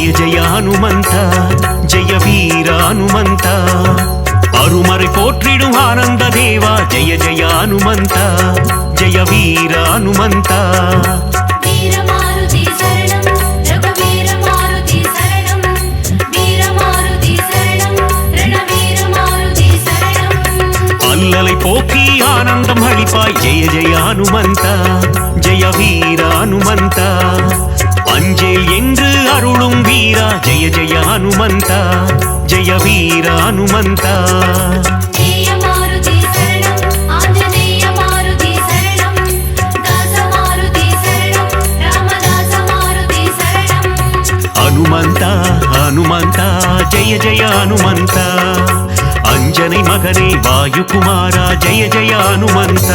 ஜெய ஜெய ஹனுமந்த ஜெய வீர ஹனுமந்த அருமறை போற்றிடும் ஆனந்த தேவா ஜெய ஜெய ஹனுமந்த ஜெய வீர ஹனுமந்த அல்லலை போக்கி ஆனந்தம் அளிப்பாய் ஜெய ஜெய ஹனுமந்த ஜெய வீர ஹனுமந்த அஞ்சேல் என்று அருளும் வீரா ஜெய ஜெய ஹனுமந்த ஜெய வீர ஹனுமந்த ஹனுமந்த ஹனுமந்த ஜெய ஜெய ஹனுமந்த अंजनी मगने वायुकुमारा जय जय हनुमंत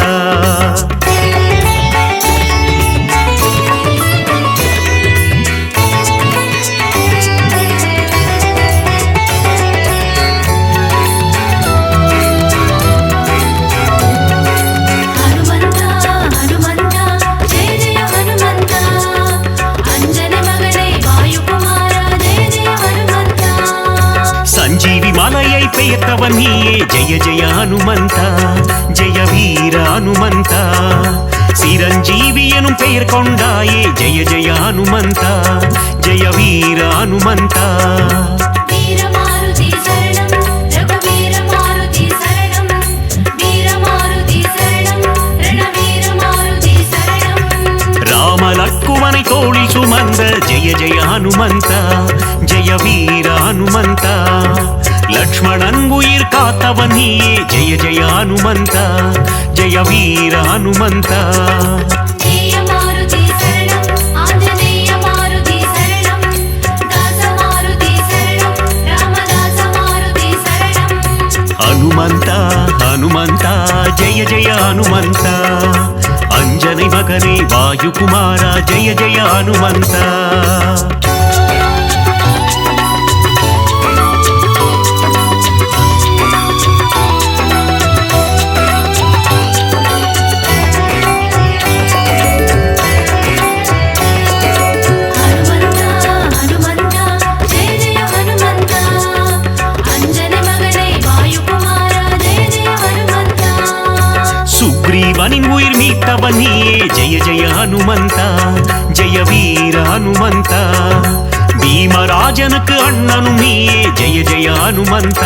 संजीवी मालयै पेयर्तवन नीये जय जय हनुमंत जय वीर हनुमंत चिरंजीवी एनुम पेयर कोंडाये जय जय हनुमंत जय वीर हनुमंत राम लक्ष्मणै तोळिल सुमंद जय जय हनुमंत जय वीर हनुमंत लक्ष्मणन उयिर कात्तवन नीये जय जय हनुमंत जय वीर हनुमंत हनुमंत हनुमंत जय जय हनुमंत अंजनी मगने वायुकुमारा जय जय हनुमंत सुग्रीवनिन उयिर मीट्टवन नीये जय जय हनुमंत जय वीर हनुमंत भीमराजनुक्कु अण्णनुम नीये जय जय हनुमंत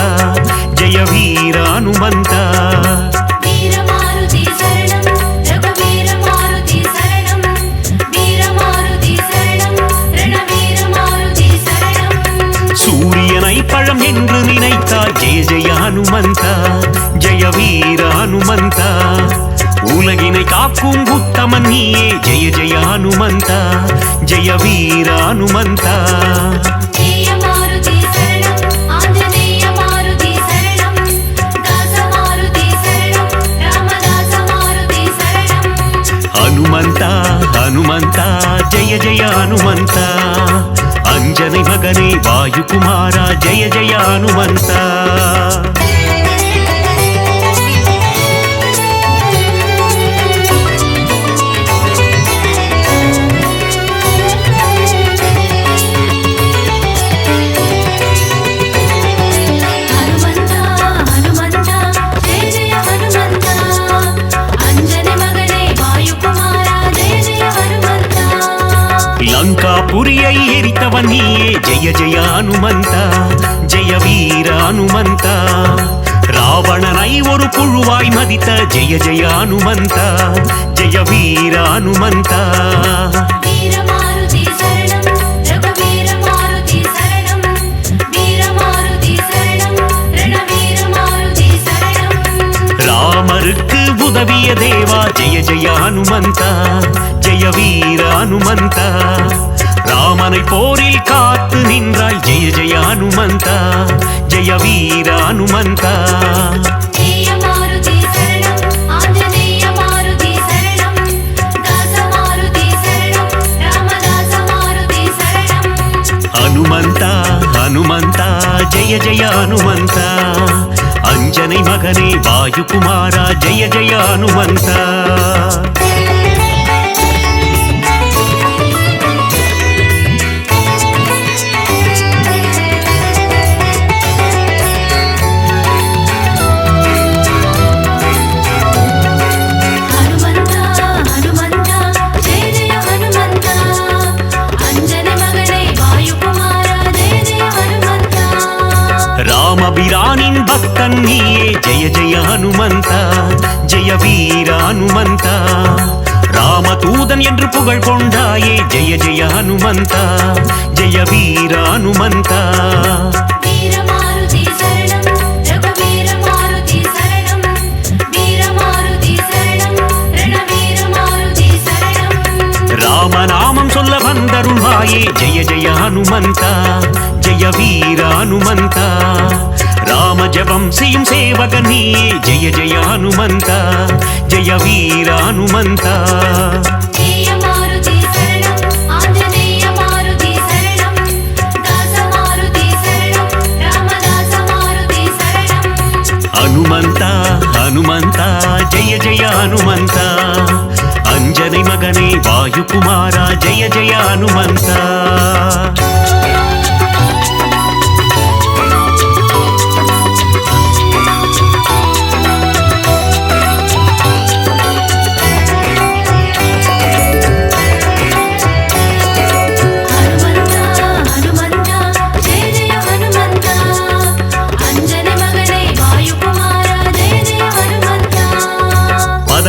जय वीर हनुमंत सूर्यनै पழம் என்று நினைத்தாய் जय जय हनुमंत जय वीर हनुमंत उलगिனை காக்கும் உத்தமன் நீயே जय जय हनुमंत जय वीर हनुमंत हनुमंत हनुमंत जय जय हनुमंत अंजनी मगने वायुकुमारा जय जय हनुमंत लंकापुरियै एरितवन नीये जय जय हनुमंत जय वीर हनुमंत रावणनै ओरु पुळुवाय मदित जय जय हनुमंत जय वीर हनुमंत ராமருக்கு உதவிய தேவா ஜெய ஜெய ஹனுமந்த ஜெய வீர ஹனுமந்த ராமனை போரில் காத்து நின்றாய் ஜெய ஜெய ஹனுமந்த ஜெய வீர ஹனுமந்த हनुमंत हनुमंत जय जय हनुमंत अंजनी मगने वायुकुमारा जय जय हनुमंत ராமபிரானின் பக்தன் நீயே ஜெய ஜெய ஹனுமந்தா ஜெய வீர ஹனுமந்தா ராமதூதன் என்று புகழ் கொண்டாயே ஜெய ஜெய ஹனுமந்தா ஜெய வீர ஹனுமந்தா ராமநாமம் சொல்ல வந்தருள்வாயே ஜெய ஜெய ஹனுமந்தா ஜெய வீர ஹனுமந்தா ராம ஜபம் செய்யும் சேவகன் நீயே ஜெய ஜெய ஹனுமந்தா ஜெய வீர ஹனுமந்தா ஹனுமந்தா ஹனுமந்தா ஜெய ஜெய ஹனுமந்தா ಅಂಜನೆ ಮಗನೇ ವಾಯುಕುಮಾರ ಜಯ ಜಯ ಹನುಮಂತ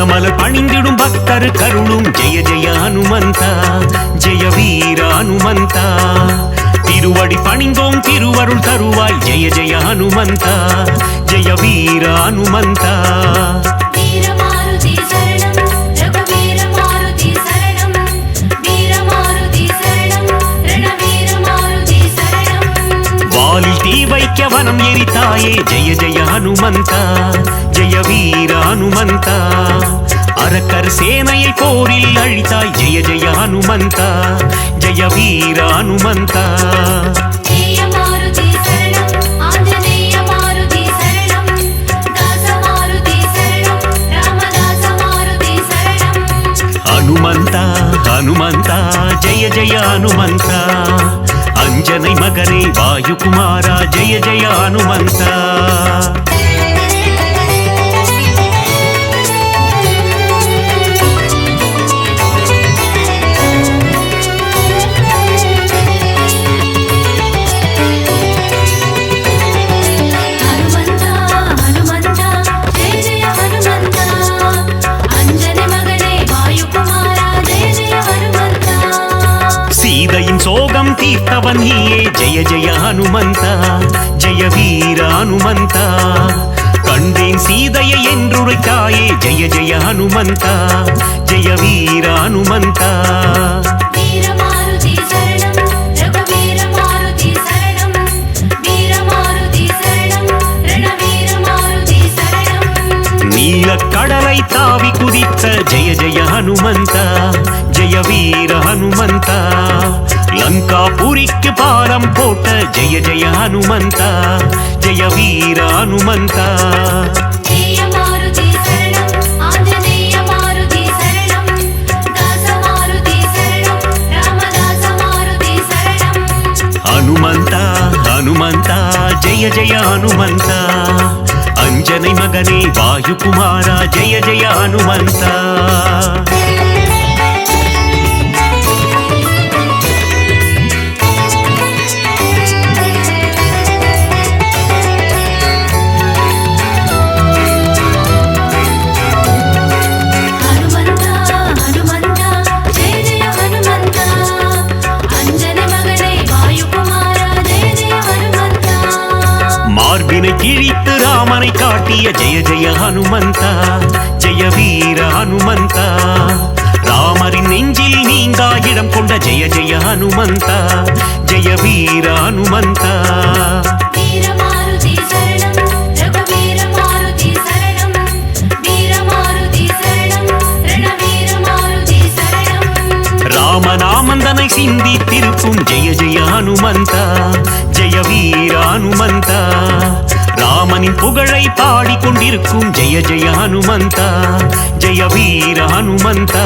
மலர் பணிந்திடும் பக்தர் கருளும் ஜெய ஜெய ஹனுமந்தா ஜெய வீர ஹனுமந்தா திருவடி பணிந்தோம் திருவருள் தருவாய் ஜெய ஜெய ஹனுமந்தா ஜெய வீர ஹனுமந்தா வாலில் தீ வைக்க வனம் எரித்தாயே ஜெய ஜெய ஹனுமந்தா ஜெய வீர ஹனுமந்தா அரக்கர் சேனையை போரில் அழித்தாய் ஜெய ஜெய ஹனுமந்தா ஜெய வீர ஹனுமந்தா ஹனுமந்தா ஹனுமந்தா ஜெய ஜெய ஹனுமந்தா ಅಂಜನೆ ಮಗನೇ ವಾಯುಕುಮಾರ ಜಯ ಜಯ ಹನುಮಂತ சீதையின் சோகம் தீர்த்தவன் நீயே ஜெய ஜெய ஹனுமந்தா ஜெய வீர ஹனுமந்தா கண்டேன் சீதையை என்றுரைத்தாயே ஜெய ஜெய ஹனுமந்தா ஜெய வீர ஹனுமந்தா நீலக்கடலை தாவி குதித்த ஜெய ஜெய ஹனுமந்தா ஜெய வீர ஹனுமந்தா லங்காபுரிக்கு பாலம் போட்ட ஜெய ஜெய ஹனுமந்தா ஜெய வீர ஹனுமந்தா ஹனுமந்தா ஹனுமந்தா ஜெய ஜெய ஹனுமந்தா ಅಂಜನೆ ಮಗನೇ ವಾಯುಕುಮಾರ ಜಯ ಜಯ ಹನುಮಂತ மார்பினை கிழித்து ராமனை காட்டிய ஜெய ஜெய ஹனுமந்தா ஜெய வீர ஹனுமந்தா ராமரின் நெஞ்சில் நீங்கா இடம் கொண்ட ஜெய ஜெய ஹனுமந்தா ஜெய வீர ஹனுமந்தா ராமநாமந்தனை சிந்தி திருப்பும் ஜெய ஜெய ஹனுமந்தா ஜெய வீர ஹனுமந்தா ராமனின் புகழை பாடிக்கொண்டிருக்கும் ஜெய ஜெய ஹனுமந்தா ஜெய வீர ஹனுமந்தா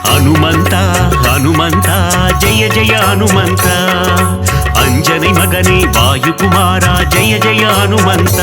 ஹனுமந்தா ஹனுமந்தா ஜெய ஜெய ஹனுமந்தா ಅಂಜನೆ ಮಗನೇ ವಾಯುಕುಮಾರ ಜಯ ಜಯ ಹನುಮಂತ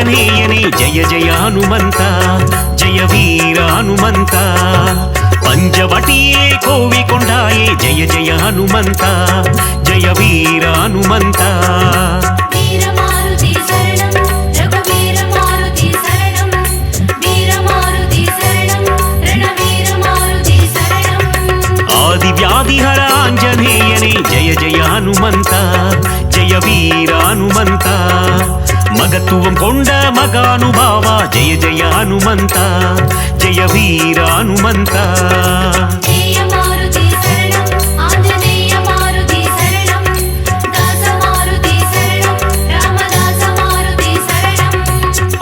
ಆಂಜನೇಯನೇ ಜಯ ಜಯ ಹನುಮಂತ ಜಯ ವೀರ ಹನುಮಂತ ಪಂಚವಟಿಯೇ ಕೋವಿಕೊಂಡಾಯೇ ಜಯ ಜಯ ಹನುಮಂತ ಜಯ ವೀರ ಹನುಮಂತ ಆದಿವ್ಯಾಧಿಹರ ಆಂಜನೇಯನೇ ಜಯ ಜಯ ಹನುಮಂತ ಜಯ ವೀರ ಹನುಮಂತ ಮಗತ್ವಂ ಕೊಂಡ ಮಗಾನುಭಾವ ಜಯ ಜಯ ಹನುಮಂತ ಜಯ ವೀರ ಹನುಮಂತ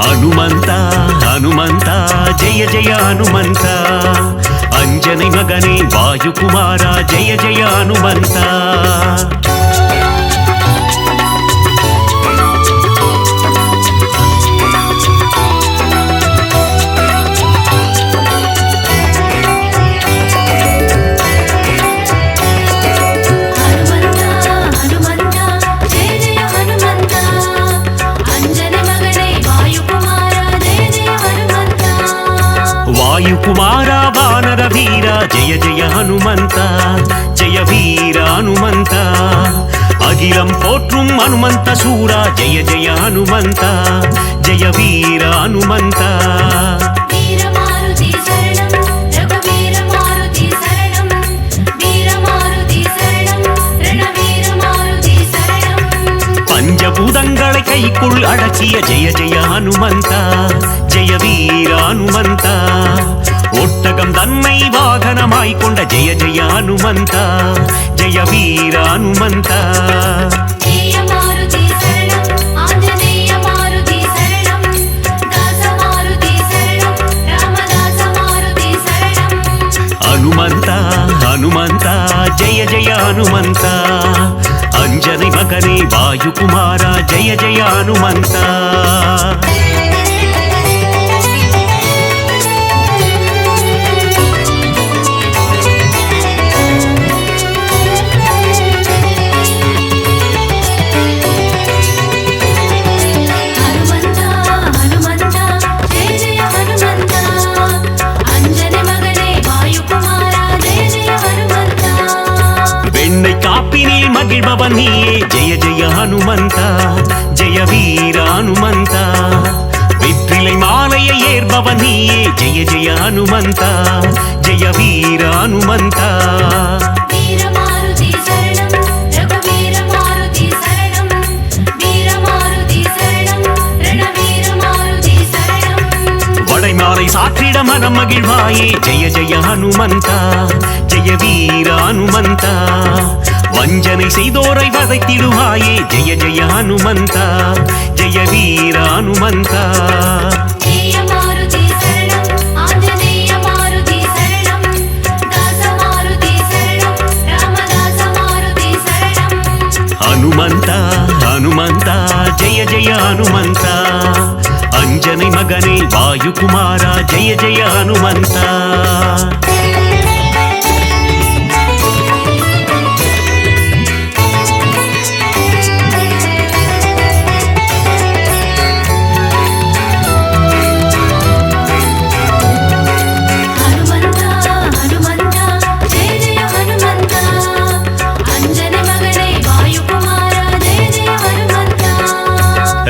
ಹನುಮಂತ ಹನುಮಂತ ಜಯ ಜಯ ಹನುಮಂತ ಅಂಜனை ಮಗನೇ ವಾಯುಕುಮಾರ ಜಯ ಜಯ ಹನುಮಂತ ವಾಯುಕುಮಾರ ವಾನರ ವೀರ ಜಯ ಜಯ ಹನುಮಂತ ಜಯ ವೀರ ಹನುಮಂತ ಅಖಿಲಂ ಪೋற்றும் ಹನುಮಂತ ಸೂರ ಜಯ ಜಯ ಹನುಮಂತ ಜಯ ವೀರ ಹನುಮಂತ பஞ்சபூதங்களை கைக்குள் அடக்கிய ஜெய ஜெய ஹனுமந்த ஜெய வீர ஹனுமந்த ஒட்டகம் தன்னை வாகனமாய் கொண்ட ஜெய ஜெய ஹனுமந்த ஜெய வீர ஹனுமந்த ಹನುಮಂತ ಹನುಮಂತ ಜಯ ಜಯ ಹನುಮಂತ ಅಂಜனை ಮಗನೇ ವಾಯುಕುಮಾರ ಜಯ ಜಯ ಹನುಮಂತ மகிழ்பவன் நீயே ஜெய ஜெய ஹனுமந்த ஜெய வீர ஹனுமந்த வெற்றிலை மாலையை ஏற்பவன் நீயே ஜெய ஜெய ஹனுமந்த ஜெய வீர ஹனுமந்த வடைமாலை சாற்றிட மனம் மகிழ்வாயே ஜெய ஜெய ஹனுமந்த ஜெய வீர ஹனுமந்த வஞ்சனை செய்தோரை வதைத்திடுவாயே ஜெய ஜெய ஹனுமந்த ஜெய வீர ஹனுமந்த ಹನುಮಂತ ಹನುಮಂತ ಜಯ ಜಯ ಹನುಮಂತ ಅಂಜனை ಮಗನೇ ವಾಯುಕುಮಾರ ಜಯ ಜಯ ಹನುಮಂತ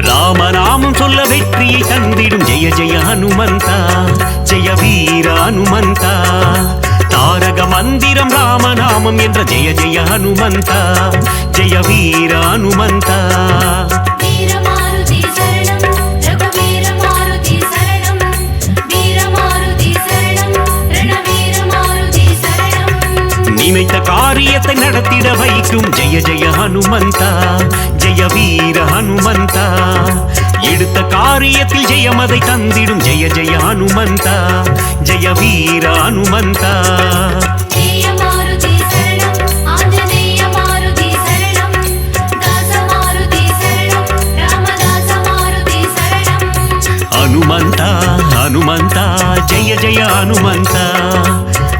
ராமநாமம் சொல்ல வெற்றியை தந்திடும் ஜெய ஜெய ஹனுமந்த ஜெய வீர ஹனுமந்த தாரக மந்திரம் ராமநாமம் என்ற ஜெய ஜெய ஹனுமந்த ஜெய வீர ஹனுமந்த நினைத்த காரியத்தை நடத்திட வைக்கும் ஜெய ஜெய ஹனுமந்த ஜெய வீர ஹனுமந்த எடுத்த காரியத்தில் ஜெயமதை தந்திடும் ஜெய ஜெய ஹனுமந்த ஜெய வீர ஹனுமந்த ಹನುಮಂತ ಹನುಮಂತ ಜಯ ಜಯ ಹನುಮಂತ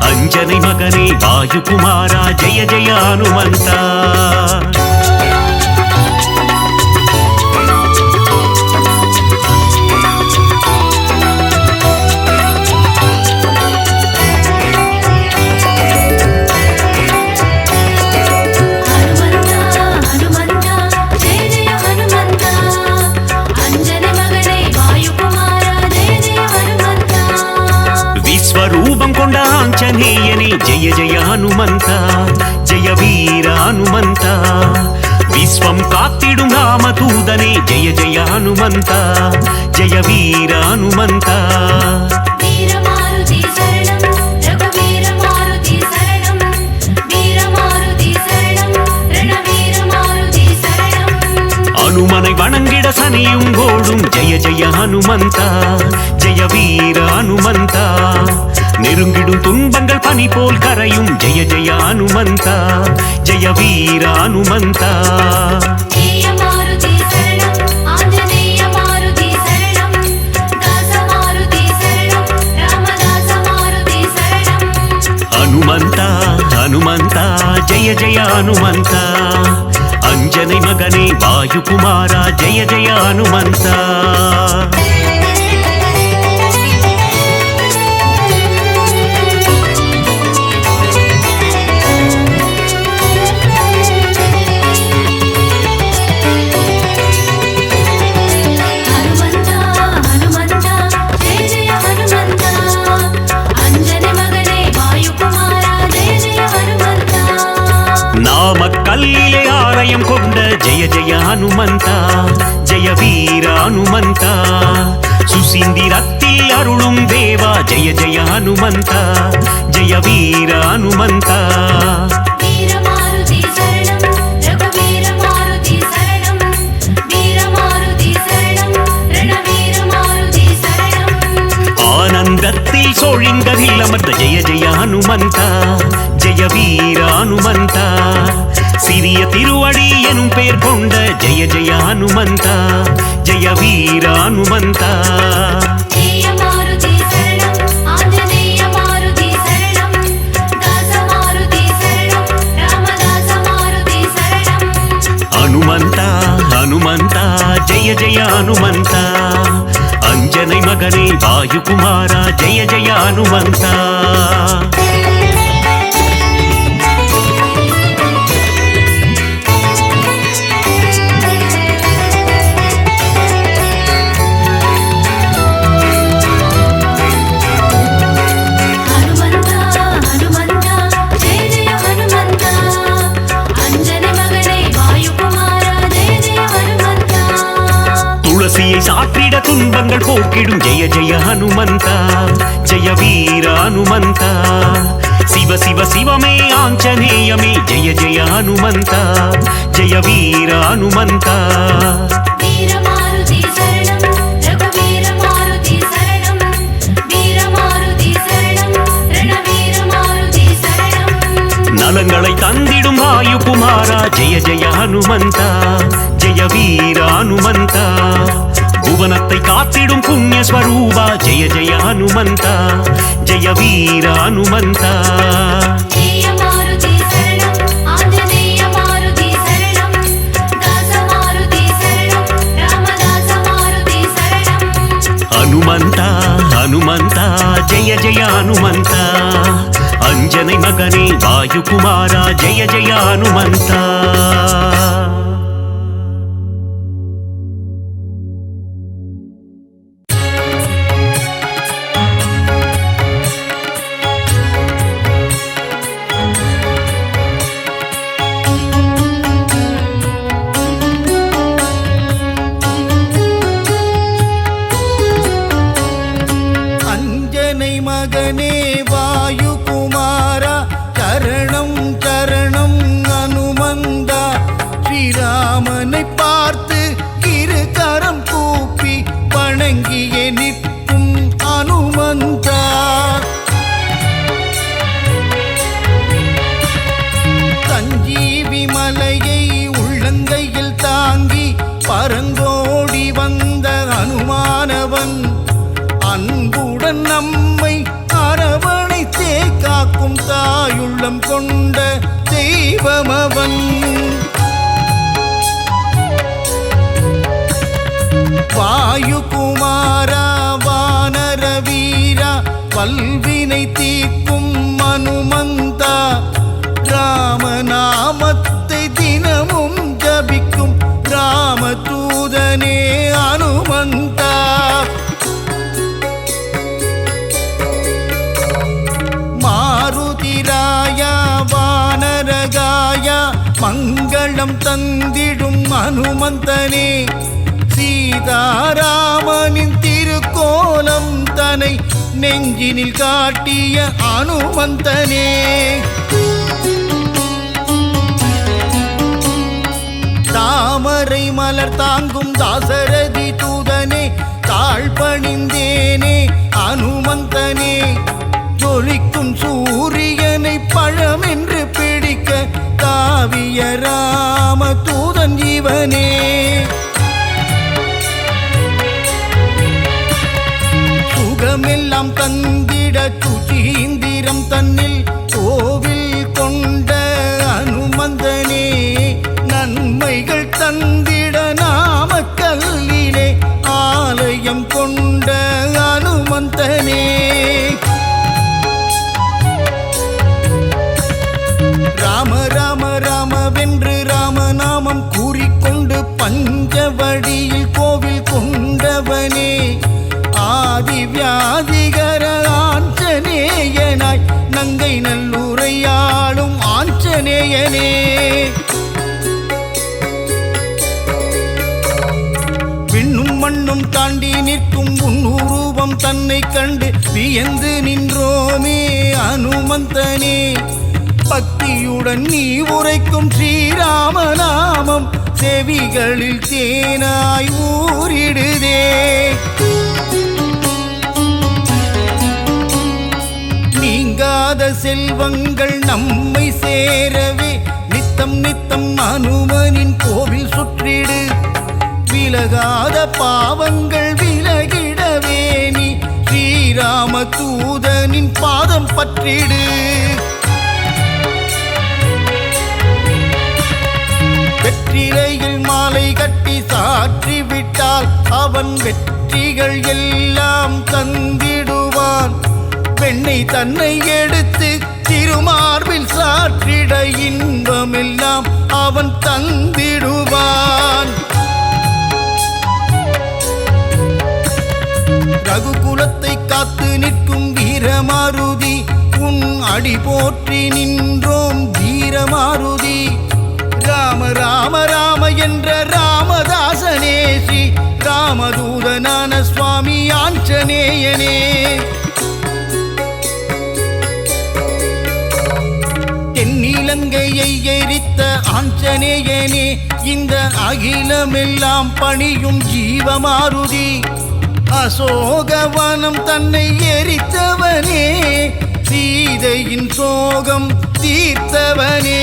ಅಂಜனை ಮಗನೇ ವಾಯುಕುಮಾರ ಜಯ ಜಯ ಹನುಮಂತ आञ्जनेयने जय जय हनुमन्त जय वीर हनुमन्त विश्वं कात्तिडुम रामदूतने जय जय हनुमन्त जय वीर हनुमन्त हनुमனை வணங்கிட சனியும் கோடும் ஜெய ஜெய ஹனுமந்தா ஜெய வீர ஹனுமந்தா நெருங்கிடும் துன்பங்கள் பனி போல் கரையும் ஜெய ஜெய ஹனுமந்தா ஜெய வீர ஹனுமந்தா ஹனுமந்தா ஹனுமந்தா ஜெய ஜெய ஹனுமந்தா अंजने मगने वायुकुमारा जय जय हनुमन्ता கல்லிலே ஆலயம் கொண்ட ஜெய ஜெய ஹனுமந்தா ஜெய வீர ஹனுமந்தா சுசீந்திரத்தில் அருளும் தேவா ஜெய ஜெய ஹனுமந்தா ஜெய வீர ஹனுமந்தா ஆனந்தத்தில் சோழிங்கரில் அமர்ந்த ஜெய ஜெய ஹனுமந்தா ஜெய வீர ஹனுமந்தா சிறிய திருவடி எனும் பெயர் கொண்ட ஜெய ஜெய ஹனுமந்தா ஜெய வீர ஹனுமந்தா ஹனுமந்தா ஹனுமந்தா ஜெய ஜெய ஹனுமந்தா अंजने मगने वायुकुमारा जय जय हनुमन्ता சாற்றிட துன்பங்கள் போக்கிடும் ஜெய ஜெய ஹனுமந்தா ஜெய வீர ஹனுமந்தா சிவ சிவ சிவமே ஆஞ்சநேயமே ஜெய ஜெய ஹனுமந்தா ஜெய வீர ஹனுமந்தா நலங்களை தந்திடும் வாயுகுமாரா ஜெய ஜெய ஹனுமந்தா ஜெய வீர ஹனுமந்தா புவனத்தை காத்திடும் புண்ணிய ஸ்வரூபா ஜெய ஜெய ஹனுமந்தா ஜெய வீர ஹனுமந்தா ஹனுமந்தா ஹனுமந்தா ஜெய ஜெய ஹனுமந்தா अंजने मगने वायुकुमारा जय जय हनुमन्ता अंजने मगने वायुकुमारा சரணம் சரணம் அனுமந்தா ஸ்ரீராமனை பார்த்து இரு கரம் கூப்பி வணங்கியே நிற்கும் அனுமந்தா சஞ்சீவி மலையை உள்ளங்கையில் தாங்கி பரந்தோடி வந்த அனுமானவன் அன்புடன் நம்மை அரவணைத்தே காக்கும் தாயுள்ளம் கொண்ட தெய்வமவன் வாயுகுமாரா வானர வீரா வல்வினை தீர்க்கும் அனுமந்தா ராமநாமத்தை தினமும் ஜபிக்கும் ராமதூதனே அனுமந்தா மா மங்களம் தந்திடும் அனுமந்தனே சீதாராமனின் திருக்கோலம் தனை நெஞ்சினில் காட்டிய அனுமந்தனே தாமரை மலர் தாங்கும் தாசரதி தூதனே தாழ்பணிந்தேனே அனுமந்தனே ஜொலிக்கும் சூரியனை பழமென்று பிடிக்க தாவிய ராம தூதன் ஜீவனே சுகமெல்லாம் தந்திட சுச்சீந்திரம் தன்னில் கோவில் கொண்ட அனுமந்தனே நன்மைகள் தந்திட நாமக்கல்லிலே ஆலயம் கொண்ட அனுமந்தனே ராம ராம ராமவென்று ராமநாமம் கூறிக்கொண்டு பஞ்சவடியில் கோவில் கொண்டவனே ஆதி வியாதிகர ஆஞ்சநேயனாய் நங்கை நல்லூரையாளும் ஆஞ்சநேயனே விண்ணும் மண்ணும் தாண்டி நிற்கும் உன்னுருவம் தன்னை கண்டு வியந்து நின்றோமே அனுமந்தனே பக்தியுடன் நீ உரைக்கும் ஸ்ரீராமநாமம் செவிகளில் தேனாய் ஊறிடுதே நீங்காத செல்வங்கள் நம்மை சேரவே நித்தம் நித்தம் அனுமனின் கோவில் சுற்றிடு விலகாத பாவங்கள் விலகிடவே நீ ஸ்ரீராம தூதனின் பாதம் பற்றிடு வெற்றிலையில் மாலை கட்டி சாற்றி விட்டால் அவன் வெற்றிகள் எல்லாம் தந்திடுவான் பெண்ணை தன்னை எடுத்து திருமார்பில் சாற்றிட இன்பமெல்லாம் அவன் தந்திடுவான் ரகுகுலத்தை காத்து நிற்கும் வீரமாருதி உன் அடி போற்றி நின்றோம் வீரமாருதி ராம ராம ராம என்ற ராமதாசனே ஸ்ரீ ராமதூதனான சுவாமி ஆஞ்சநேயனே தென்னிலங்கையை எரித்த ஆஞ்சநேயனே இந்த அகிலமெல்லாம் பணியும் ஜீவமாருதி அசோகவனம் தன்னை எரித்தவனே சீதையின் சோகம் தீர்த்தவனே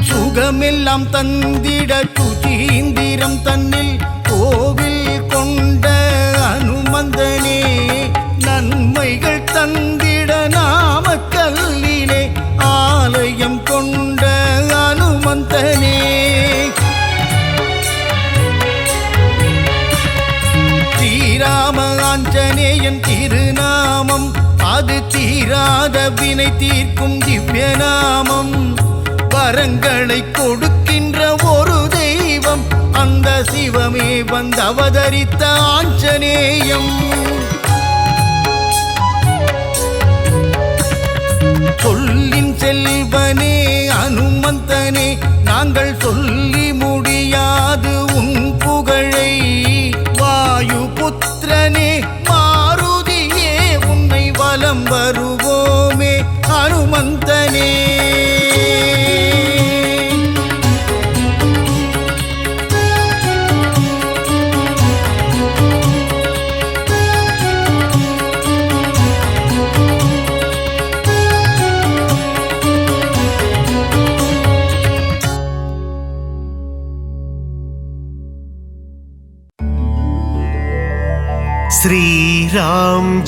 சுகமெல்லாம் தந்திட சுச்சீந்திரம் தன்னில் கோவில் கொண்ட அனுமந்தனே நன்மைகள் தந்திட நாமக்கல்லிலே ஆலயம் கொண்ட அனுமந்தனே ஸ்ரீராம ஆஞ்சநேயன் திருநாமம் அது தீராத வினை தீர்க்கும் திவ்ய நாமம் வரங்களை கொடுக்கின்ற ஒரு தெய்வம் அந்த சிவமே வந்து அவதரித்த ஆஞ்சநேயம் சொல்லின் செல்வனே அனுமந்தனே நாங்கள் சொல்லி முடியாது உன் புகழை வாயு புத்திரனே மாருதியே உன்னை வலம் வருவோமே அனுமந்தனே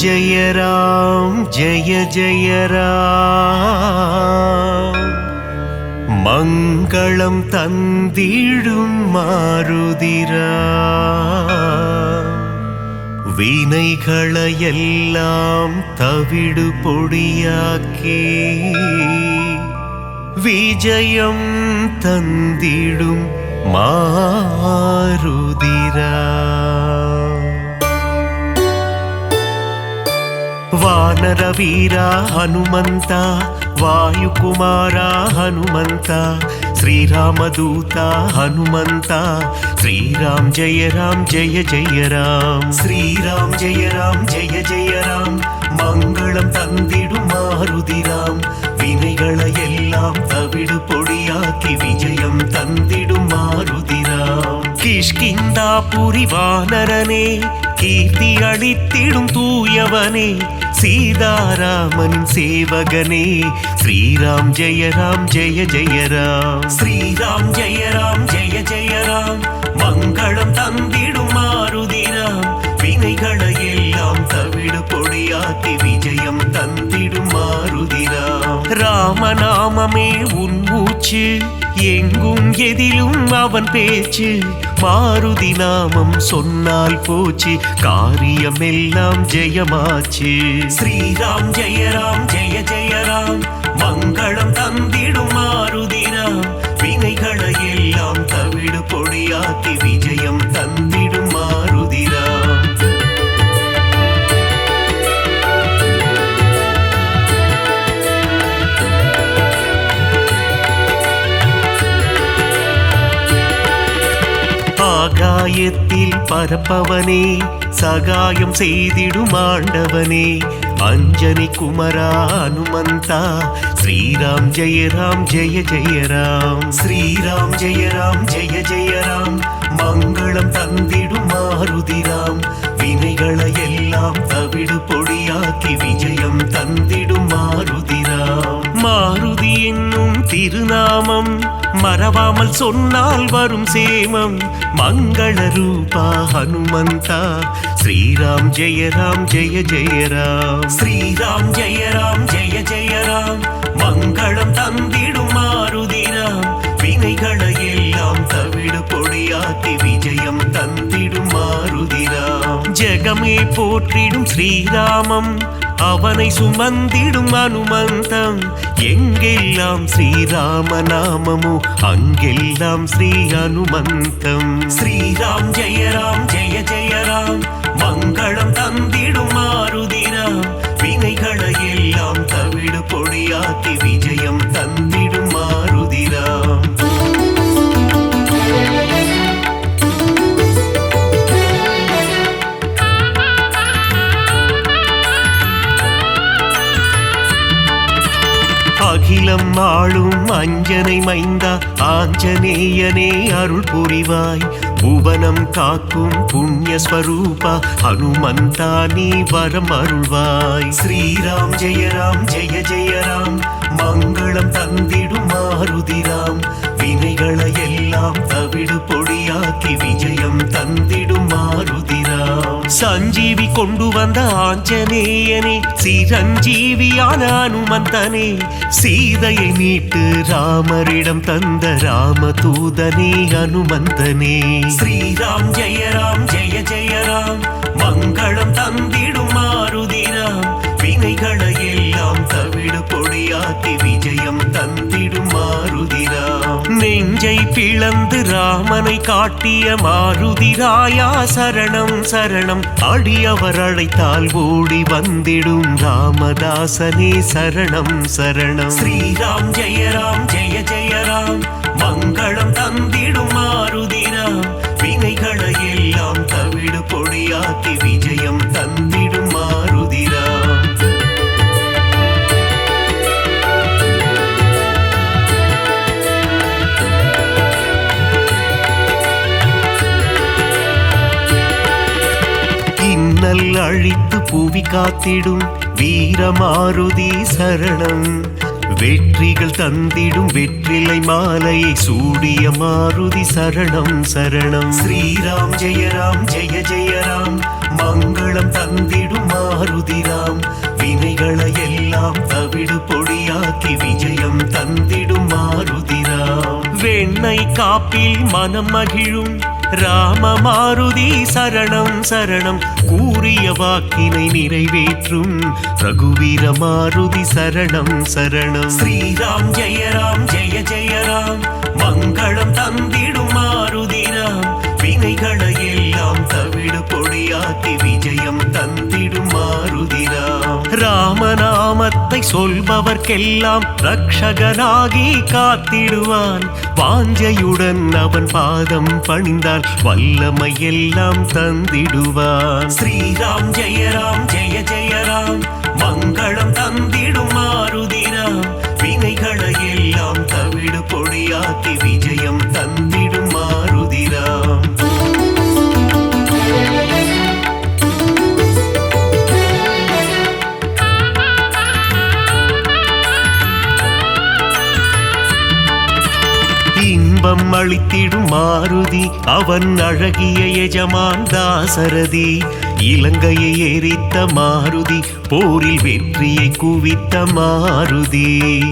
श्रीराम जय जय राम मङ्गलं तந்திடும் மாருதிரா வினைகளையெல்லாம் தவிடு பொடியாக்கி விஜயம் தந்திடும் மாருதிரா. ವಾನರ ವೀರ ಹನುಮಂತ ವಾಯುಕುಮಾರ ಹನುಮಂತ ಶ್ರೀರಾಮದೂತ ಹನುಮಂತ ಶ್ರೀರಾಮ್ ಜಯ ರಾಮ್ ಜಯ ಜಯ ರಾಮ್ ಶ್ರೀರಾಮ್ ಜಯ ರಾಮ್ ಜಯ ಜಯ ராம் மங்களம் தந்திடும் மாருதி ராம் வினைகளை எல்லாம் தவிடு பொடியாக்கி விஜயம் தந்திடும் மாருதி ராம் கிஷ்கிந்தாபுரி வானரனே கீர்த்தி அளித்திடும் தூயவனே சீதாராமன் சேவகனே ஸ்ரீராம் ஜெய ராம் ஜெய ஜெய ராம் ஸ்ரீராம் ஜெய ராம் ஜெய ஜெய ராம் மங்களம் தந்திடும் மாருதி ராம் வினைகளை எல்லாம் தவிடு பொடியாக்கி விஜயம் தந்திடும் மாருதி ராம் ராமநாமமே உன் மூச்சு எங்கும் எதிலும் அவன் பேச்சு மாருதி நாமம் சொன்னால் போச்சு காரியம் எல்லாம் ஜெயமாச்சு ஸ்ரீராம் ஜெய ராம் ஜெய ஜெய ராம் மங்களம் தந்திடும் மாருதி ராம் வினைகளை எல்லாம் தவிடு பொடியாக்கி விஜயம் தந்திடும் மாருதி ராம் ஆகாயத்தில் பரப்பவனே சகாயம் செய்திடும் ஆண்டவனே அஞ்சனி குமரா ஹனுமந்தா ஸ்ரீராம் ஜெய ராம் ஜெய ஜெய ராம் ஸ்ரீராம் ஜெய ராம் ஜெய ஜெய ராம் மங்களம் தந்திடும் மாருதி ராம் வினைகளை எல்லாம் தவிடு பொடியாக்கி விஜயம் தந்திடும் மாருதி ராம் மாருதி என்னும் திருநாமம் மறவாமல் சொன்னால் வரும் சேமம் மங்கள ரூபா ஹனுமந்தா ஸ்ரீராம் ஜெய ராம் ஜெய ஜெய ராம் ஸ்ரீராம் ஜெய ராம் ஜெய ஜெய ராம் மங்களம் தந்திடும் மாருதி ராம் வினைகளை எல்லாம் தவிடு பொடியாக்கி விஜயம் தந்திடும் மாருதி ராம் ஜெகமே போற்றிடும் ஸ்ரீராமம் அவனை சுமந்திடும் அனுமந்தம் எங்கெல்லாம் ஸ்ரீராம நாமமோ அங்கெல்லாம் ஸ்ரீ அனுமந்தம் ஸ்ரீராம் ஜெய ராம் ஜெய ஜெய ராம் மங்களம் தந்திடும் மாருதி ராம் வினைகளை எல்லாம் தவிடு பொடியாக்கி விஜயம் தந்திடும் மாருதி ராம் அகிலம் ஆளும் அஞ்சனை மைந்தா ஆஞ்சநேயனே அருள் புரிவாய் புவனம் காக்கும் புண்ணிய ஸ்வரூபா ஹனுமந்தா நீ வரம் அருள்வாய் ஸ்ரீராம் ஜெய ராம் ஜெய ஜெய ராம் மங்களம் தந்திடும் மாருதி ராம் வினைகளை எல்லாம் தவிடு பொடியாக்கி விஜயம் தந்திடும் மாருதி ராம் சஞ்சீவி கொண்டு வந்த ஆஞ்சநேயனே சிரஞ்சீவியான அனுமந்தனே சீதையை மீட்டு ராமரிடம் தந்த ராமதூதனே அனுமந்தனே ஸ்ரீராம் ஜெய ராம் ஜெய ஜெய ராம் மங்களம் தந்திடும் மாருதி ராம் வினைகளை எல்லாம் தவிடு பொடியாக்கி விஜயம் தந்திடும் மாருதி ராம் நெஞ்சை பிளந்து ராமனை காட்டிய மாருதி ராயா சரணம் சரணம் அடியவர் அழைத்தால் ஓடி வந்திடும் ராமதாசனே சரணம் சரணம் ஸ்ரீராம் ஜெய ராம் ஜெய ஜெய ராம் மங்களம் தந்திடும் மாருதி ராம் வினைகளை எல்லாம் தவிடு பொடியாக்கி விஜயம் தந்திடும் மாருதி ராம் இன்னல் அழித்து புவி காத்திடும் வீரமாருதி சரணம் வெற்றிகள் தந்திடும் வெற்றிலை மாலையை சூடிய மாருதி சரணம் சரணம் ஸ்ரீராம் ஜெய ராம் ஜெய ஜெய ராம் மங்களம் தந்திடும் மாருதி ராம் வினைகளை எல்லாம் தவிடு பொடியாக்கி விஜயம் தந்திடும் மாருதி ராம் வெண்ணை காப்பில் மனம் மகிழும் ராம மாருதி சரணம் சரணம் கூறிய வாக்கினை நிறைவேற்றும் ரகுவீர மாருதி சரணம் சரணம் ஸ்ரீராம் ஜெய ராம் ஜெய ஜெய ராம் மங்களம் தந்திடும் மாருதி ராம் வினைகளை எல்லாம் தவிடு பொடியாக்கி விஜயம் தந்திடும் மாருதி ராம் ராமநாமத்தை சொல்பவர்க்கெல்லாம் ரக்ஷகனாகி காத்திடுவான். வாஞ்சையுடன் அவன் பாதம் பணிந்தால் வல்லமை எல்லாம் தந்திடுவான். ஸ்ரீராம் ஜெய ராம் ஜெய ஜெய ராம், மங்களம் தந்திடும் மாருதிராம். வினைகளை எல்லாம் தவிடு பொடியாக்கி விஜயம் தந்திடும் மாருதிராம். இன்பம் அளித்திடும் மாருதி, அவன் அழகிய எஜமான் தாசரதி. இலங்கையை எரித்த மாருதி, போரில் வெற்றியை குவித்த மாருதி.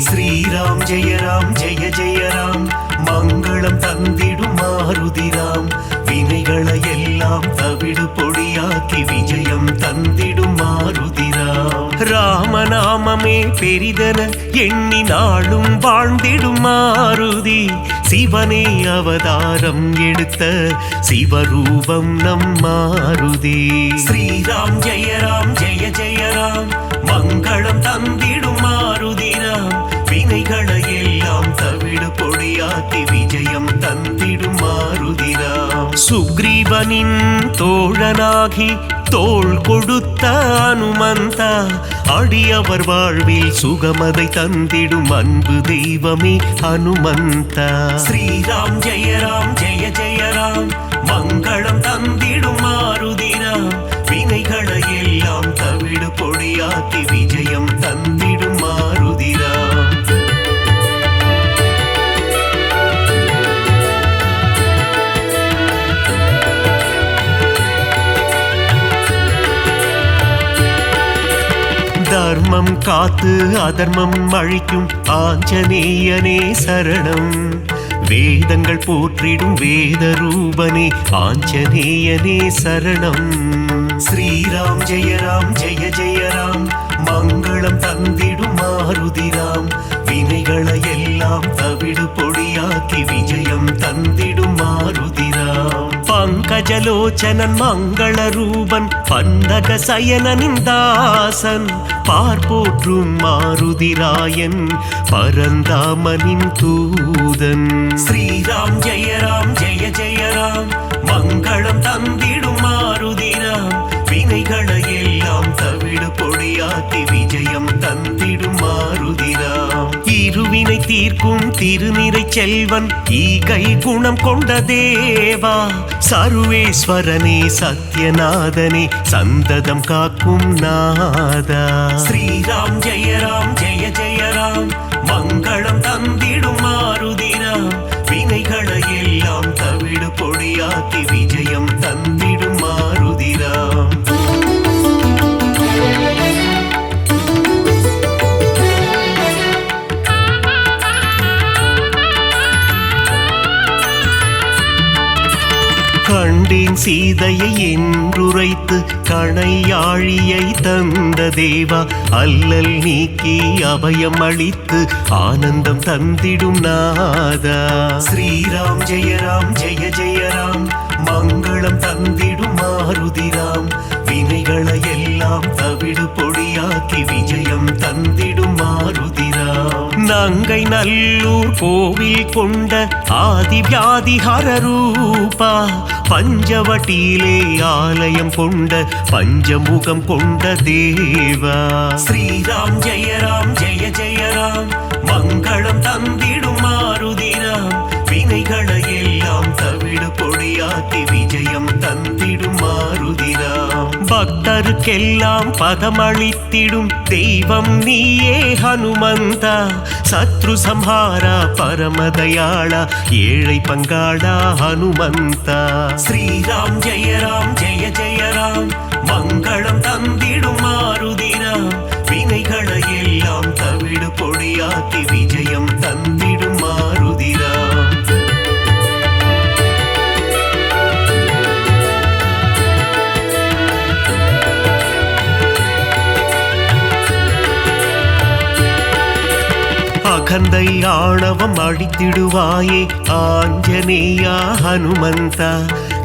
ஸ்ரீராம் ஜெய ராம் ஜெய ஜெய ராம், மங்களம் தந்திடும் மாருதிராம். வினைகளை எல்லாம் தவிடு பொடியாக்கி விஜயம் தந்திடும் மாருதிராம். ராமநாமமே பெரிதென எண்ணி நாளும் வாழ்ந்திடும் மாருதி. சிவனே அவதாரம் எடுத்த சிவரூபம் நம் மாருதி. ஸ்ரீராம் ஜெய ராம் ஜெய ஜெய ராம், மங்களம் தந்திடும் மாருதிராம். வினைகளை எல்லாம் தவிடு பொடியாக்கி விஜயம் தந்திடும் மாருதிராம். சுக்ரீவனின் தோழனாகி தோள் கொடுத்த அனுமந்தா, அடியவர் வாழ்வில் சுகமதை தந்திடும் அன்பு தெய்வமே அனுமந்தா. ஸ்ரீராம் ஜெய ராம் ஜெய ஜெய ராம், மங்களம் தந்திடும் மாருதிராம். வினைகளை எல்லாம் தவிடு பொடியாக்கி விஜயம் தந்திடும் மாருதிராம். தர்மம் காத்து அதர்மம் அழிக்கும் ஆஞ்சநேயனே சரணம். வேதங்கள் போற்றிடும் வேத ரூபனே ஆஞ்சநேயனே சரணம். ஸ்ரீராம் ஜெய ராம் ஜெய ஜெய ராம், மங்களம் தந்திடும் மாருதிராம். வினைகளை எல்லாம் தவிடு பொடியாக்கி விஜயம் தந்திடும் மாருதிராம். பங்கஜலோச்சனன் மங்கள ரூபன், பன்னக சயனனின் தாசன். பார்ப்போற்றும் மாருதிராயன், பரந்தாமனின் தூதன். ஸ்ரீராம் ஜெய ராம் ஜெய ஜெய ராம், மங்களம் தந்திடும் மாருதிராம். வினைகளை எல்லாம் தவிடு பொடியாக்கி விஜயம் தந்திடும் மாருதிராம். இருவினை தீர்க்கும் திருநிறை செல்வன், ஈகை குணம் கொண்ட தேவா. சர்வேஸ்வரனே சத்யநாதனே, சந்ததம் காக்கும் நாதா. ஸ்ரீராம் ஜெய ராம் ஜெய ஜெய ராம், மங்களம் தந்திடும் மாருதிராம். வினைகளை எல்லாம் தவிடு பொடியாக்கி விஜயம் தந்திடும் மாருதிராம். கண்டேன் சீதையை என்றுரைத்து கணையாழியை தந்த தேவா. அல்லல் நீக்கி அபயம் அளித்து ஆனந்தம் தந்திடும் நாதா. ஸ்ரீராம் ஜெய ராம் ஜெய ஜெய ராம், மங்களம் தந்திடும் மாருதிராம். வினைகளை எல்லாம் தவிடு பொடியாக்கி விஜயம் தந்திடும் மாருதிராம். நங்கை நல்லூர் கோவில் கொண்ட ஆதி வியாதிஹர ரூபா. பஞ்சவட்டியிலே ஆலயம் கொண்ட பஞ்சமுகம் கொண்ட தேவா. ஸ்ரீராம் ஜெய ராம் ஜெய ஜெய ராம், மங்களம் தந்திடும் மாருதிராம். வினைகளை எல்லாம் தவிடு பொடியாக்கி விஜயம் தந்திடும் மாருதிராம். பக்தருக்கெல்லாம் பதமளித்திடும் தெய்வம் நீயே ஹனுமந்தா. சத்ரு சம்ஹாரா பரமதயாளா, ஏழை பங்காளா ஹனுமந்தா. ஸ்ரீராம் ஜெய ராம் ஜெய ஜெய ராம், மங்களம் தந்திடும் மாருதிராம். வினைகளை எல்லாம் தவிடு பொடியாக்கி விஜயம் தந்திடும் மாருதிராம். அகந்தை ஆணவம் அழித்திடுவாயே ஆஞ்சநேயா ஹனுமந்தா.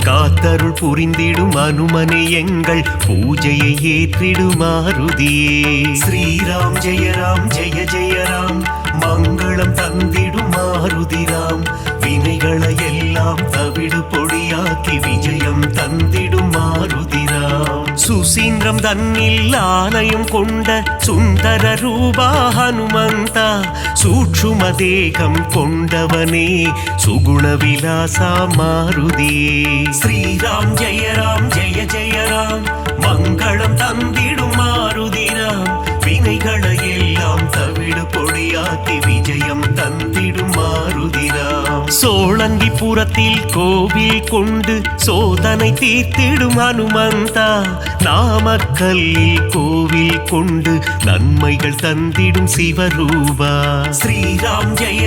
காத்தருள் புரிந்திடும் அனுமனை எங்கள் பூஜையை ஏற்றிடும் மாருதியே. ஸ்ரீராம் ஜெய ஜெய ராம், மங்களம் தந்திடும் மாருதிராம். வினைகளை எல்லாம் தவிடு பொடியாக்கி விஜயம் தந்திடும் மாருதிராம். சுசீந்திரம் தன்னில் ஆலயம் கொண்ட சுந்தர ரூபா ஹனுமந்தா, சூட்சும தேகம் கொண்டவனே சுகுண விலாசா மாருதியே. ஸ்ரீராம் ஜெய ஜெய ராம், மங்களம் தந்திடும் மாருதிராம். வினைகளை எல்லாம் தவிடு பொடியாக்கி விஜயம் தந்திடும் மாருதிராம். சோழங்கிபுரத்தில் கோவில் கொண்டு சோதனை தீர்த்திடும் ஹனுமந்தா, நாமக்கல்லில் கோவில் கொண்டு நன்மைகள் தந்திடும் சிவரூபா. ஸ்ரீராம் ஜெய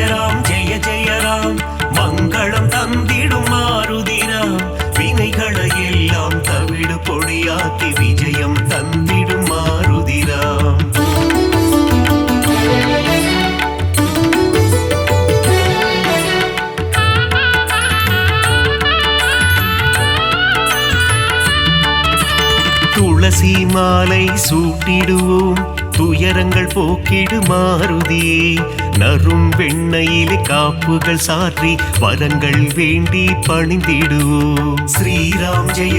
ராம், மங்களம் தந்திடும் மாருதிராம். வினைகளை எல்லாம் தவிடு பொடியாக்கி விஜயம் தந்திடும் மாருதிராம். துளசி மாலை சூட்டிடுவோம், துயரங்கள் போக்கிடு மாருதியே. நரும் வெண்ணையிலே காப்புகள் சாற்றி வரங்கள் வேண்டி பணிந்திடுவோம். ஸ்ரீராம் ஜெய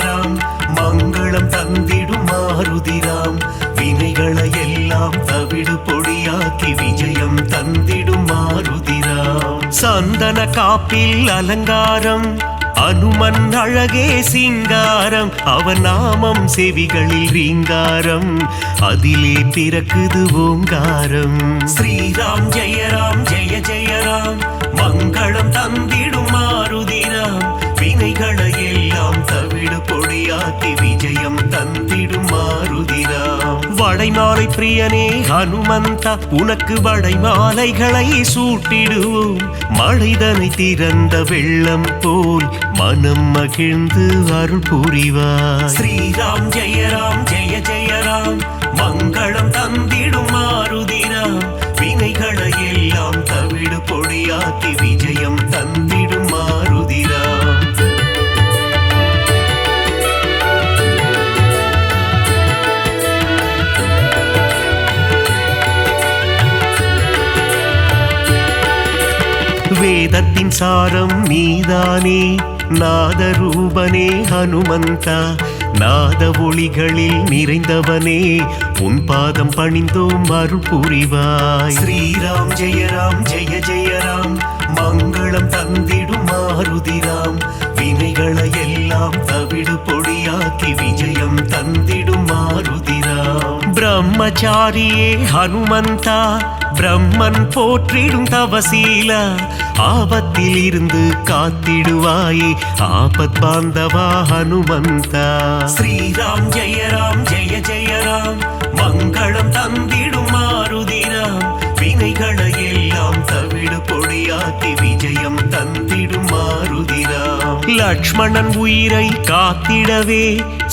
ராம், மங்களம் தந்திடும் மாருதிராம். வினைகளை எல்லாம் தவிடு பொடியாக்கி விஜயம் தந்திடும் மாருதிராம். சந்தன காப்பில் அலங்காரம், அனுமன் அழகே சிங்காரம். அவன் நாமம் செவிகளில் ரீங்காரம், அதிலே பிறக்குது ஓங்காரம். ஸ்ரீராம் ஜெய ராம், மங்களம் தந்திடும் மாருதிராம். வினைகளை எல்லாம் தவிடு பொடியாக்கி விஜயம் தந்திடும் மாருதிராம். வடைமாலை பிரியனே ஹனுமந்தா, உனக்கு வடைமாலைகளை சூட்டிடுவோம். மழைதனை திறந்த வெள்ளம் போல் மனம் மகிழ்ந்து அருள் புரிவாய். ஸ்ரீராம் ஜெய ராம், மங்களம் தந்திடும் மாருதிராம். வினைகளை எல்லாம் தவிடு பொடியாக்கி விஜயம் தந்திடும் மாருதிராம். வேதத்தின் சாரம் நீதானே, நாதரூபனே ஹனுமந்தா. நாத ஒளிகளில் நிறைந்தவனே, உன் பாதம் பணிந்தோம் அருள் புரிவாய். ஸ்ரீராம் ஜெய ராம், மங்களம் தந்திடும் மாருதிராம். வினைகளை எல்லாம் தவிடு பொடியாக்கி விஜயம் தந்திடும் மாருதிராம். பிரம்மச்சாரியே ஹனுமந்தா, பிரம்மன் போற்றிடும் தவசீலா. ஆபத்தில் இருந்து காத்திடுவாயே ஆபத் பாந்தவா ஹனுமந்தா. ஸ்ரீராம் ஜெய ராம், மங்களம் தந்திடும் மாருதிராம். வினைகளை எல்லாம் தவிடு பொடியாக்கி விஜயம் தந்திடும் மாருதிராம். லக்ஷ்மணன் உயிரை காத்திடவே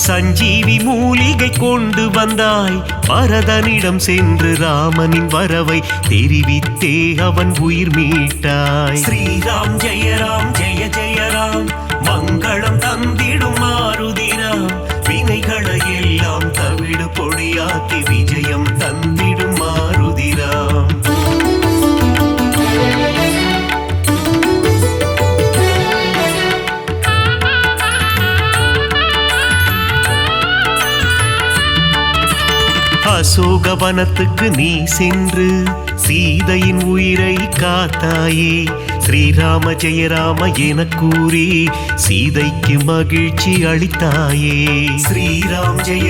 சஞ்சீவி மூலிகை கொண்டு வந்தாய். பரதனிடம் சென்று ராமனின் வரவை தெரிவித்தே அவன் உயிர் மீட்டாய். ஸ்ரீராம் ஜெய ராம், மங்களம் தந்திடும் மாருதிராம். வினைகளை எல்லாம் தவிடு பொடியாக்கி விஜயம் தந்திடும் மாருதிராம். அசோகவனத்துக்கு நீ சென்று சீதையின் உயிரை காத்தாயே. ஸ்ரீராம ஜெய ராம என கூறி சீதைக்கு மகிழ்ச்சி அளித்தாயே. ஸ்ரீராம் ஜெய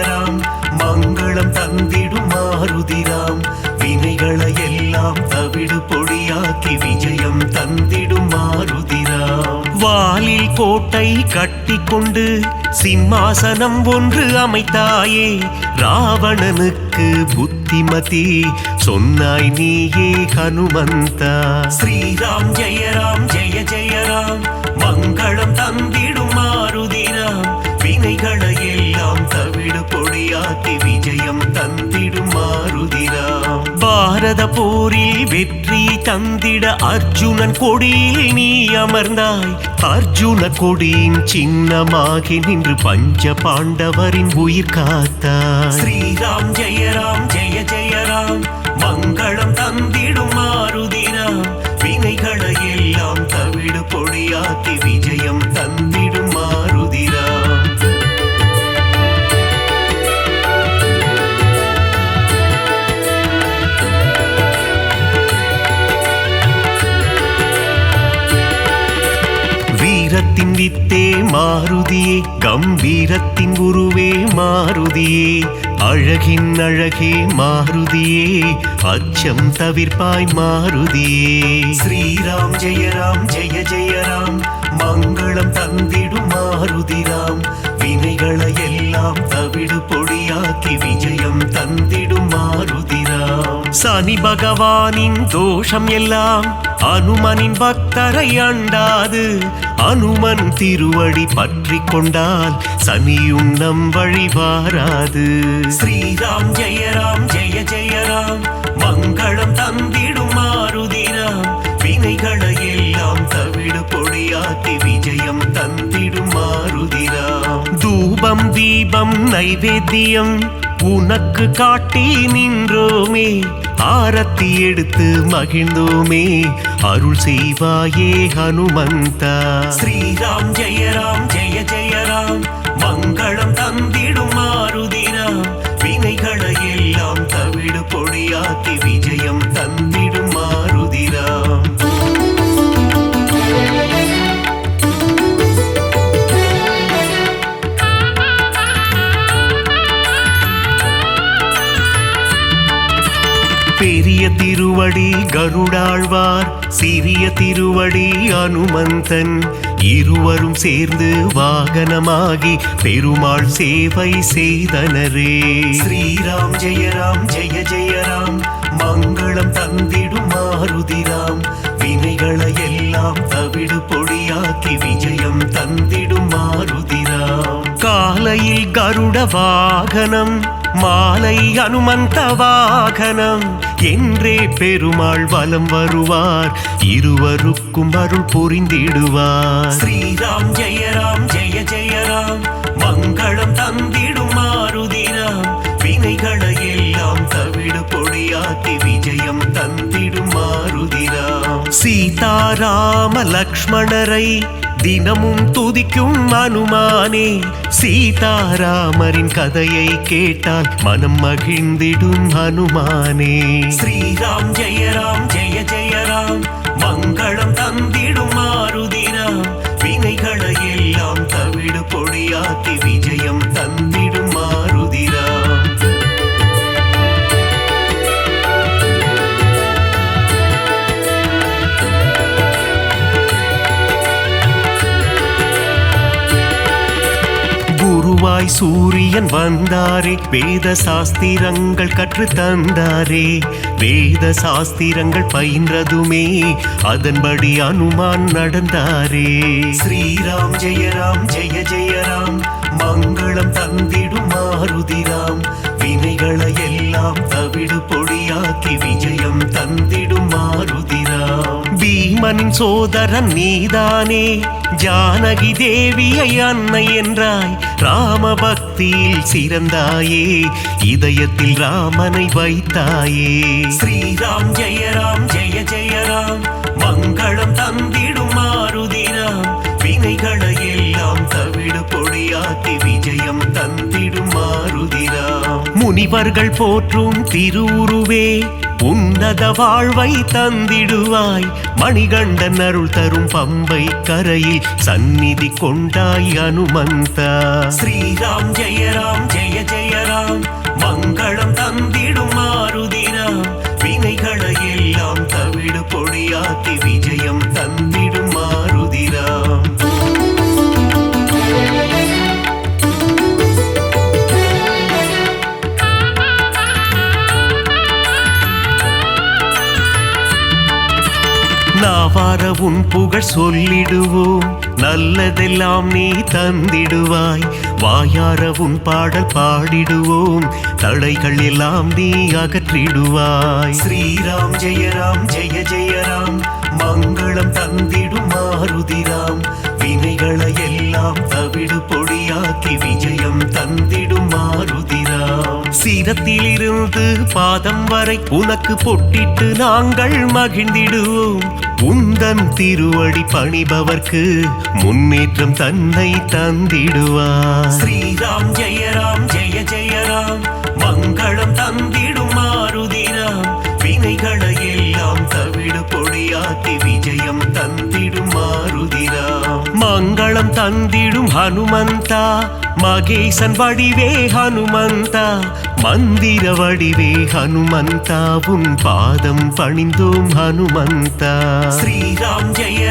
ராம், மங்களம் தந்திடும் மாருதிராம். வினைகளை எல்லாம் தவிடு பொடியாக்கி விஜயம் தந்திடும் மாருதிராம். வாலில் கோட்டை கட்டி கொண்டு சிம்மாசனம் ஒன்று அமைத்தாயே. ராவணனுக்கு புத்திமதி சொன்னாய் நீயே ஹனுமந்தா. ஸ்ரீராம் ஜெய ராம், மங்களம் தந்திடும் மாருதிராம். வினைகளை எல்லாம் தவிடு பொடியாக்கி விஜயம் தந்திடும் மாருதிராம். பாரத பாரத போரில் வெற்றியை தந்திட அர்ஜுனன் கொடியில் நீ அமர்ந்தாய். அர்ஜுன கொடியின் சின்னமாகி நின்று பஞ்ச பாண்டவரின் உயிர் காத்தாய். ஸ்ரீராம் ஜெயராம் ஜெய ஜெயராம் மங்களம் தந்திடும் மாருதிராம். வினைகளை எல்லாம் தவிடு பொடியாக்கி விஜயம் தந்திடும் மாருதிராம். வீரத்தின் வித்தே மாருதியே, கம்பீரத்தின் உருவே மாருதியே, அழகின் அழகே மாருதியே, அச்சம் தவிர்ப்பாய் மாருதியே. ஸ்ரீராம் ஜெயராம் ஜெய ஜெயராம் மங்களம் தந்திடும் மாருதிராம். வினைகளை எல்லாம் தவிடு பொடியாக்கி விஜயம் தந்திடும் மாருதிராம். சனி பகவானின் தோஷம் எல்லாம் அனுமனின் பக்தரை அண்டாது. அனுமன் திருவடி பற்றி கொண்டால் சனியும் நம் வழி வாராது. ஸ்ரீராம் ஜெயராம் ஜெய ஜெயராம் மங்களம் தந்திடும் மாருதிராம். வினைகளை எல்லாம் தவிடு பொடியாக்கி விஜயம் தந்திடும் மாருதிராம். தூபம் தீபம் நைவேத்தியம் உனக்கு காட்டி நின்றோமே, ஆரத்தி எடுத்து மகிழ்ந்தோமே, அருள் செய்வாயே ஹனுமந்தா. ஸ்ரீராம் ஜெயராம் ஜெய ஜெயராம் மங்களம் தந்திடும் மாருதிராம். வினைகளை எல்லாம் தவிடு பொடியாக்கி விஜயம் தந்திடும் மாருதிராம். பெரிய திருவடி கருடாழ்வார், சிறிய திருவடி அனுமந்தன், இருவரும் சேர்ந்து வாகனமாகி பெருமாள் சேவை செய்தனரே. ஸ்ரீராம் ஜெயராம் ஜெய ஜெயராம் மங்களம் தந்திடும் மாருதிராம். வினைகளை எல்லாம் தவிடு பொடியாக்கி விஜயம் தந்திடும் மாருதிராம். காலையில் கருட வாகனம், மாலை அனுமந்த வாகனம் என்றே பெருமாள் வலம் வருவார். இருவருக்கும் அருள் புரிந்திடுவார். ஸ்ரீராம் ஜெயராம் ஜெய ஜெயராம் மங்களம் தந்திடும் மாருதிராம். வினைகளை எல்லாம் தவிடு பொடியாக்கி விஜயம் தந்திடும் மாருதிராம். சீதாராம லக்ஷ்மணரை தினமும் துதிக்கும் அனுமானே, சீதாராமரின் கதையை கேட்டால் மனம் மகிழ்ந்திடும் ஹனுமானே. ஸ்ரீராம் ஜெயராம் ஜெய ஜெயராம் மங்களம் தந்திடும் மாருதிராம். வினைகளை எல்லாம் தவிடு பொடியாக்கி விஜயம் தந்திடும் மாருதிராம். குருவாய் சூரியன் வந்தாரே, வேத சாஸ்திரங்கள் கற்று தந்தாரே. வேத சாஸ்திரங்கள் பயின்றதுமே அதன்படி அனுமான் நடந்தாரே. ஸ்ரீராம் ஜெயராம் ஜெய ஜெயராம் மங்களம் தந்திடும் மாருதிராம். வினைகளை எல்லாம் தவிடு பொடியாக்கி விஜயம் தந்திடும் மாருதிராம். பீமனின் சோதரன் நீதானே, ஜானகி தேவியை அன்னை என்றாய். ராம பக்தியில் சிறந்தாயே, இதயத்தில் ராமனை வைத்தாயே. ஸ்ரீராம் ஜெயராம் ஜெய ஜெயராம் மங்களம் தந்திடும் மாருதிராம். வினைகளை எல்லாம் தவிடு பொடியாக்கி விஜயம் தந்திடும் மாருதிராம். முனிவர்கள் போற்றும் திருவுருவே, உன்னத வாழ்வை தந்திடுவாய். மணிகண்டன் அருள் தரும் பம்பை கரையில் சந்நிதி கொண்டாய் அனுமந்தா. ஸ்ரீராம் ஜெயராம் ஜெய ஜெயராம் மங்களம் தந்திடும் மாருதிராம். வினைகளை எல்லாம் தவிடு பொடியாக்கி விஜயம் தந்திடும் மாருதிராம். நாவார உன் புகழ் சொல்லிடுவோம், நல்லதெல்லாம் நீ தந்திடுவாய். வாயார உன் பாடல் பாடிடுவோம், தடைகள் எல்லாம் நீ அகற்றிடுவாய். ஸ்ரீராம் ஜெய ஜெய ராம், மங்களம் தந்திடும் மாருதிராம். வினைகளை எல்லாம் தவிடு பொடியாக்கி விஜயம் தந்திடும் மாருதிராம். சீரத்திலிருந்து பாதம் வரை உனக்கு பொட்டிட்டு நாங்கள் மகிழ்ந்திடுவோம். உந்தன் திருவடி பணிபவர்க்கு முன்னேற்றம் தன்னை தந்திடுவார். ஸ்ரீராம் ஜெய ஜெய ராம், மங்களம் தந்திடும் மாருதிராம். வினைகளை எல்லாம் தவிடு பொடியாக்கி விஜயம் தந்திடும் மாருதிராம். மங்களம் தந்திடும் ஹனுமந்தா, மகேசன் வடிவே ஹனுமந்தா, மந்திர வடிவே ஹனுமந்தா, உன் பாதம் பணிந்தோம் ஹனுமந்தா. ஸ்ரீராம் ஜெய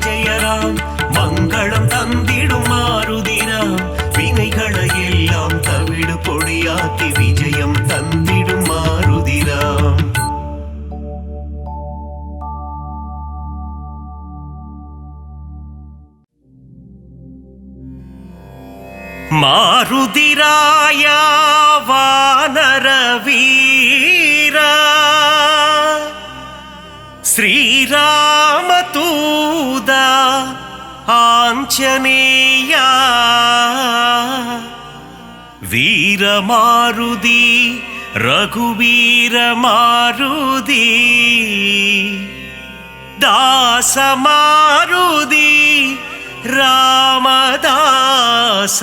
ஜெய ராம், மங்களம் தந்திடும் மாருதிராம். வினைகளை எல்லாம் தவிடு பொடியாக்கி விஜயம் தந்திடும் மாருதிராம். மாருதிராயா வானர வீரா, ஸ்ரீராம தூதா ஆஞ்சநேயா, வீரமாருதி ரகுவீர மாருதி, தாசமாருதி ராமதாச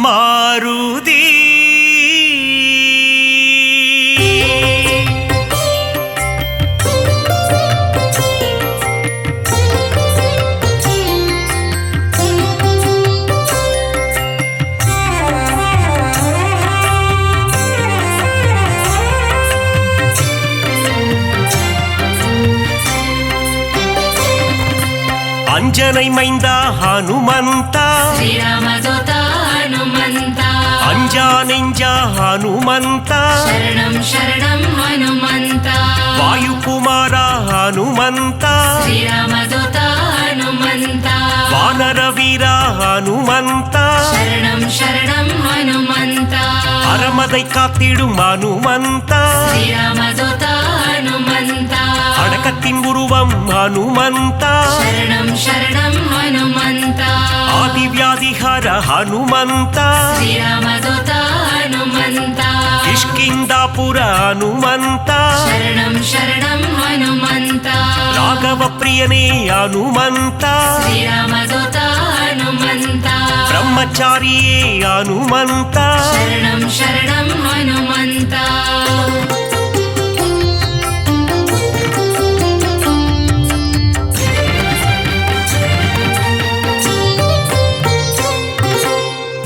மாருதி. அஞ்சனை மைந்தா ஹனுமந்தா, ஸ்ரீராமதூதா ஹனுமந்தா, அஞ்சா நெஞ்சா ஹனுமந்தா, சரணம் சரணம் ஹனுமந்தா, வாயுகுமாரா ஹனுமந்தா, ஸ்ரீராமதூதா ஹனுமந்தா, வானர வீரா ஹனுமந்தா, சரணம் சரணம் ஹனுமந்தா, அறமதை காத்திடும் ஹனுமந்தா, ஸ்ரீராமதூதா ஹனுமந்தா, அடக்கத்தின் உருவம் ஹனுமந்தா, சரணம் சரணம் ஹனுமந்தா, ஆதிவியாதிஹர ஹனுமந்தா, ஸ்ரீராமதூதா ஹனுமந்தா, கிஷ்கிந்தாபுர ஹனுமந்தா, சரணம் சரணம் ஹனுமந்தா, ராகவ பிரியனே ஹனுமந்தா, ஸ்ரீராமதூதா ஹனுமந்தா, பிரம்மச்சாரியே ஹனுமந்தா, சரணம் சரணம் ஹனுமந்தா.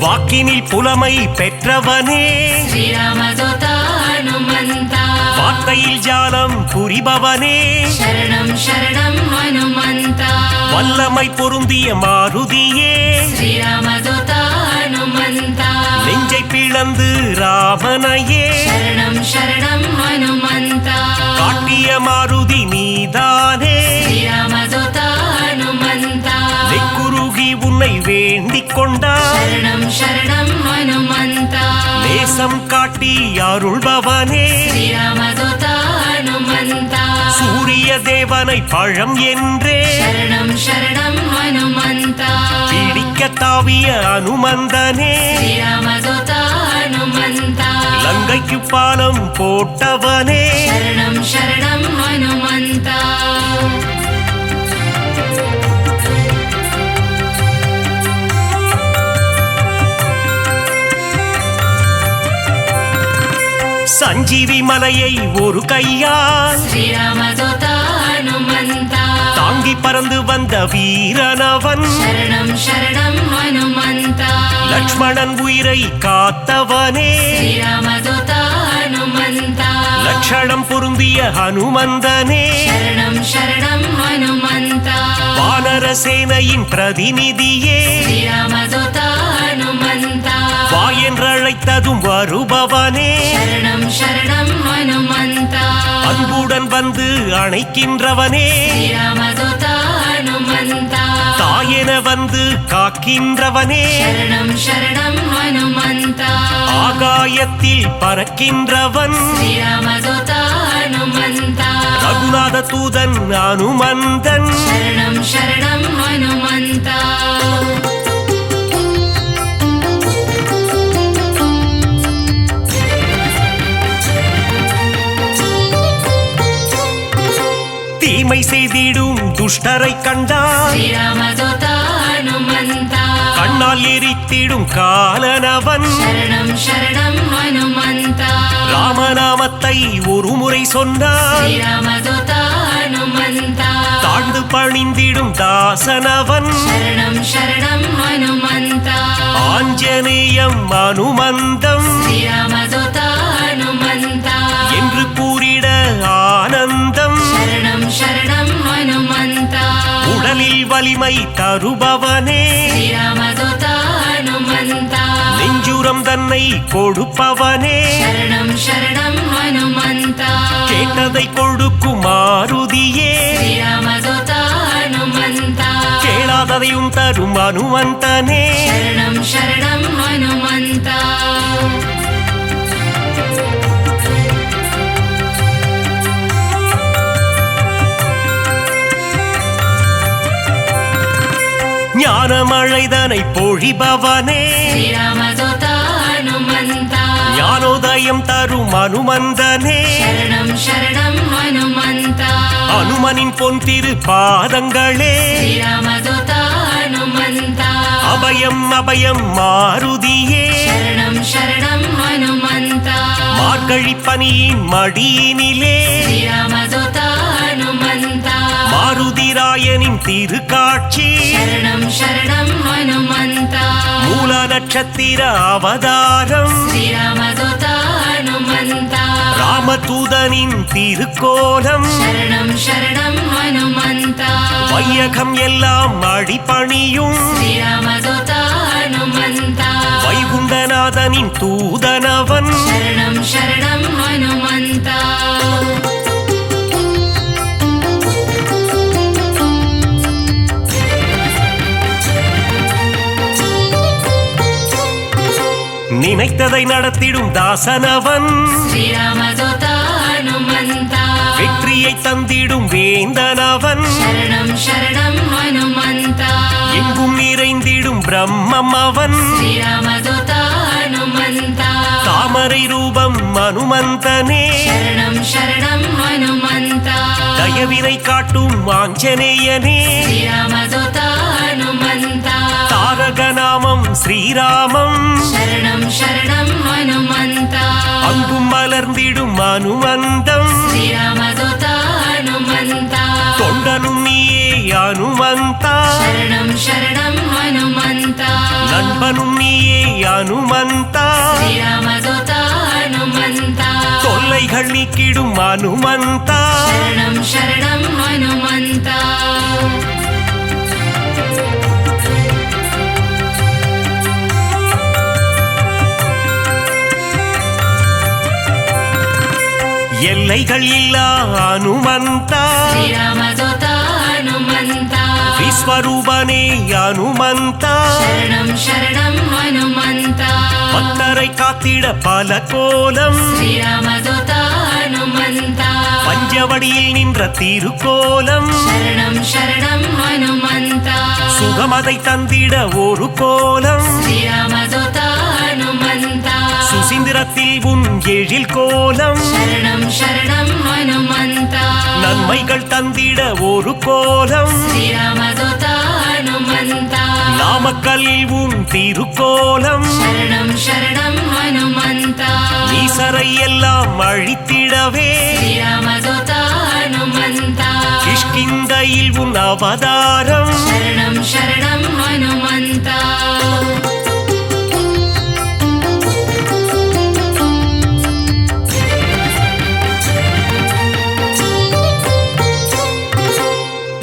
வாக்கினில் புலமை பெற்றவனே, ஸ்ரீராமதூதா ஹனுமந்தா, வார்த்தையில் ஜாலம் புரிபவனே, சரணம் சரணம் ஹனுமந்தா, வல்லமை பொருந்திய மாருதியே, ஸ்ரீராமதூதா ஹனுமந்தா, நெஞ்சை பிளந்து ராமனையே, சரணம் சரணம் ஹனுமந்தா, காட்டிய மாருதி நீதானே, ஸ்ரீராமதூதா ஹனுமந்தா, நெக்குருகி உன்னை வேண்டிக் கொண்டார், சரணம் சரணம் ஹனுமந்தா, நேசம் காட்டி அருள்பவனே, ஸ்ரீராமதூதா ஹனுமந்தா, சூரிய தேவனை பழம் என்றே சரணம் சரணம் ஹனுமந்தா, பிடிக்க தாவிய அனுமந்தனே, ஸ்ரீராமதூதா ஹனுமந்தா, லங்கைக்கு பாலம் போட்டவனே, சரணம் சரணம் ஹனுமந்தா. சஞ்சீவி மலையை ஒரு கையால் ஸ்ரீராமதூதா ஹனுமந்தா, தாங்கி பறந்து வந்த வீரனவன், சரணம் சரணம் ஹனுமந்தா, லக்ஷ்மணன் உயிரை காத்தவனே, ஸ்ரீராமதூதா ஹனுமந்தா, லட்சணம் பொருந்திய ஹனுமந்தனே, சரணம் சரணம் ஹனுமந்தா, வானர சேனையின் பிரதிநிதியே, ஸ்ரீராமதூதா ஹனுமந்தா, வா என்றழைத்ததும் வருபவனே, சரணம் சரணம் ஹனுமந்தா, அன்புடன் வந்து அணைக்கின்றவனே, ஸ்ரீராமதூதா ஹனுமந்தா, ஆயன வந்து காக்கின்றவனே शरणं शरणं हनुमन्ता ஆகாயத்தில் பறக்கின்றவன் श्रीरामदूता हनुमन्ता ரகுநாத தூதன் அனுமந்தன் शरणं शरणं हनुमन्ता தீமை செய்திடும் துஷ்டரை கண்டால் श्रीरामदूता हनुमन्ता கண்ணால் எரித்திடும் காலனவன் शरणं शरणं हनुमन्ता ராமநாமத்தை ஒரு முறை சொன்னால் श्रीरामदूता हनुमन्ता தாழ்ந்து பணிந்திடும் தாசனவன் शरणं शरणं हनुमन्ता ஆஞ்சநேயம் அனுமந்தம் श्रीरामदूता हनुमन्ता என்று கூறிட ஆனந்தம் शरणं शरणं हनुमन्ता உடலில் வலிமை தருபவனே श्रीरामदूता हनुमन्ता நெஞ்சுரம் தன்னை கொடுப்பவனே शरणं शरणं हनुमन्ता கேட்டதை கொடுக்கும் மாருதியே श्रीरामदूता हनुमन्ता கேளாததையும் தரும் அனுமந்தனே शरणं शरणं हनुमन्ता ஞானமழைதனை பொழிபவனே श्रीरामदूता हनुमन्ता ஞானோதயம் தரும் அனுமந்தனே शरणं शरणं हनुमन्ता அனுமனின் பொன் திரு பாதங்களே श्रीरामदूता हनुमन्ता அபயம் அபயம் மாருதியே शरणं शरणं हनुमन्ता மார்கழி பனியின் மடியினிலே श्रीरामदूता हनुमन्ता மாருதிராயனின் திருக்காட்சி शरणं शरणं हनुमन्ता மூல நட்சத்திர அவதாரம் श्रीरामदूता हनुमन्ता ராமதூதனின் திருக்கோலம் शरणं शरणं हनुमन्ता வையகம் எல்லாம் அடிபணியும் श्रीरामदूता हनुमन्ता வைகுண்டநாதனின் தூதனவன் शरणं शरणं हनुमन्ता நினைத்ததை நடத்திடும் தாசனவன் श्रीरामदूता हनुमन्ता வெற்றியை தந்திடும் வேந்தனவன் शरणं शरणं हनुमन्ता எங்கும் நிறைந்திடும் பிரம்மம் அவன் श्रीरामदूता हनुमन्ता தாமரை ரூபம் அனுமந்தனே शरणं शरणं हनुमन्ता தயவினை காட்டும் ஆஞ்சநேயனே श्रीरामदूता हनुमन्ता தாரக நாமம் ஸ்ரீராமம் शरणं शरणं हनुमन्ता அங்கும் மலர்ந்திடும் அனுமந்தம் श्रीरामदूता हनुमन्ता தொண்டனும் நீயே அனுமந்தா शरणं शरणं हनुमन्ता நண்பனும் நீயே அனுமந்தா श्रीरामदूता हनुमन्ता தொல்லைகள் நீக்கிடும் அனுமந்தா शरणं शरणं हनुमन्ता எல்லைகள் இல்லா அனுமந்தா श्रीरामदूता हनुमन्ता விஸ்வரூபனே அனுமந்தா शरणं शरणं हनुमन्ता பக்தரை காத்திட பல கோலம் श्रीरामदूता हनुमन्ता பஞ்சவடியில் நின்ற திருக்கோலம் शरणं शरणं हनुमन्ता சுகமதை தந்திட ஒரு கோலம் श्रीरामदूता हनुमन्ता சுசீந்திரத்தில் உன் எழில் கோலம் शरणं शरणं हनुमन्ता நன்மைகள் தந்திட ஒரு கோலம் श्रीरामदूता हनुमन्ता நாமக்கல்லில் உன் திருக்கோலம் शरणं शरणं हनुमन्ता ஈசரை எல்லாம் அழித்திடவே श्रीरामदूता हनुमन्ता கிஷ்கிந்தையில் உன் அவதாரம் शरणं शरणं हनुमन्ता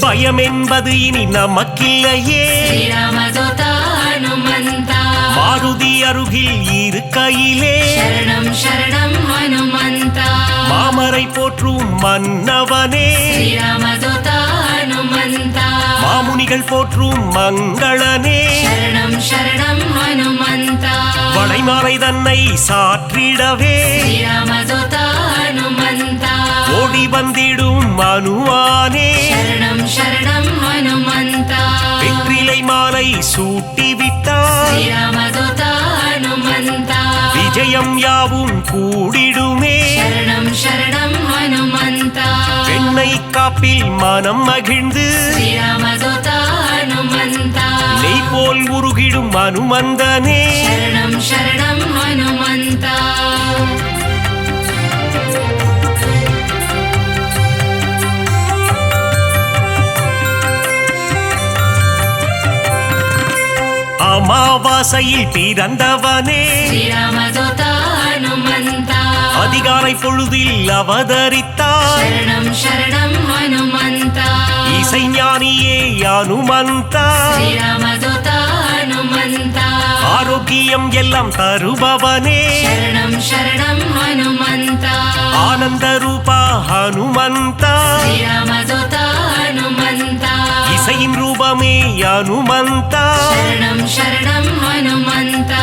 பயம் என்பது இனி நமக்கில்லையே श्रीरामदूता हनुमन्ता மாருதி அருகில் இருக்கையிலே शरणं शरणं हनुमन्ता மாமரை போற்றும் மன்னவனே श्रीरामदूता हनुमन्ता மாமுனி மணிகள் போற்றும் மங்களனே शरणं शरणं हनुमन्ता வளைமாலை தன்னை சாற்றிடவே श्रीरामदूता हनुमन्ता ஓடி வந்திடும் மனுவானே शरणं शरणं हनुमन्ता வெற்றிலை மாலை சூட்டிவிட்டார் श्रीरामदूता हनुमन्ता விஜயம் யாவும் கூடிடுமே शरणं शरणं हनुमन्ता பெண்ணை காப்பில் மனம் மகிழ்ந்து श्रीरामदूता हनुमन्ता நெய் போல் உருகிடும் அனுமந்தனே शरणं शरणं हनुमन्ता அமாவாசையில் பிறந்தவனே श्रीरामदूता हनुमन्ता அதிகாலை பொழுதில் அவதரித்தார் शरणं शरणं हनुमन्ता இசைஞானியே அனுமந்தா श्रीरामदूता हनुमन्ता ஆரோக்கியம் எல்லாம் தருபவனே शरणं शरणं हनुमन्ता ஆனந்த ரூபா ஹனுமந்தா श्रीरामदूता हनुमन्ता இசையின் ரூபமே அனுமந்தா शरणं शरणं हनुमन्ता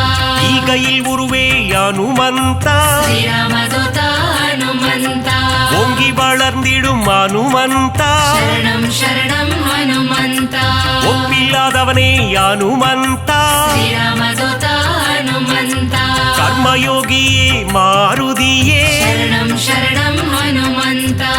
ஈகையில் உருவே அனுமந்தா श्रीरामदूता हनुमन्ता ஓங்கி வளர்ந்திடும் அனுமந்தா शरणं शरणं हनुमन्ता ஒப்பில்லாதவனே அனுமந்தா श्रीरामदूता हनुमन्ता கர்மயோகியே மாருதியே शरणं शरणं हनुमन्ता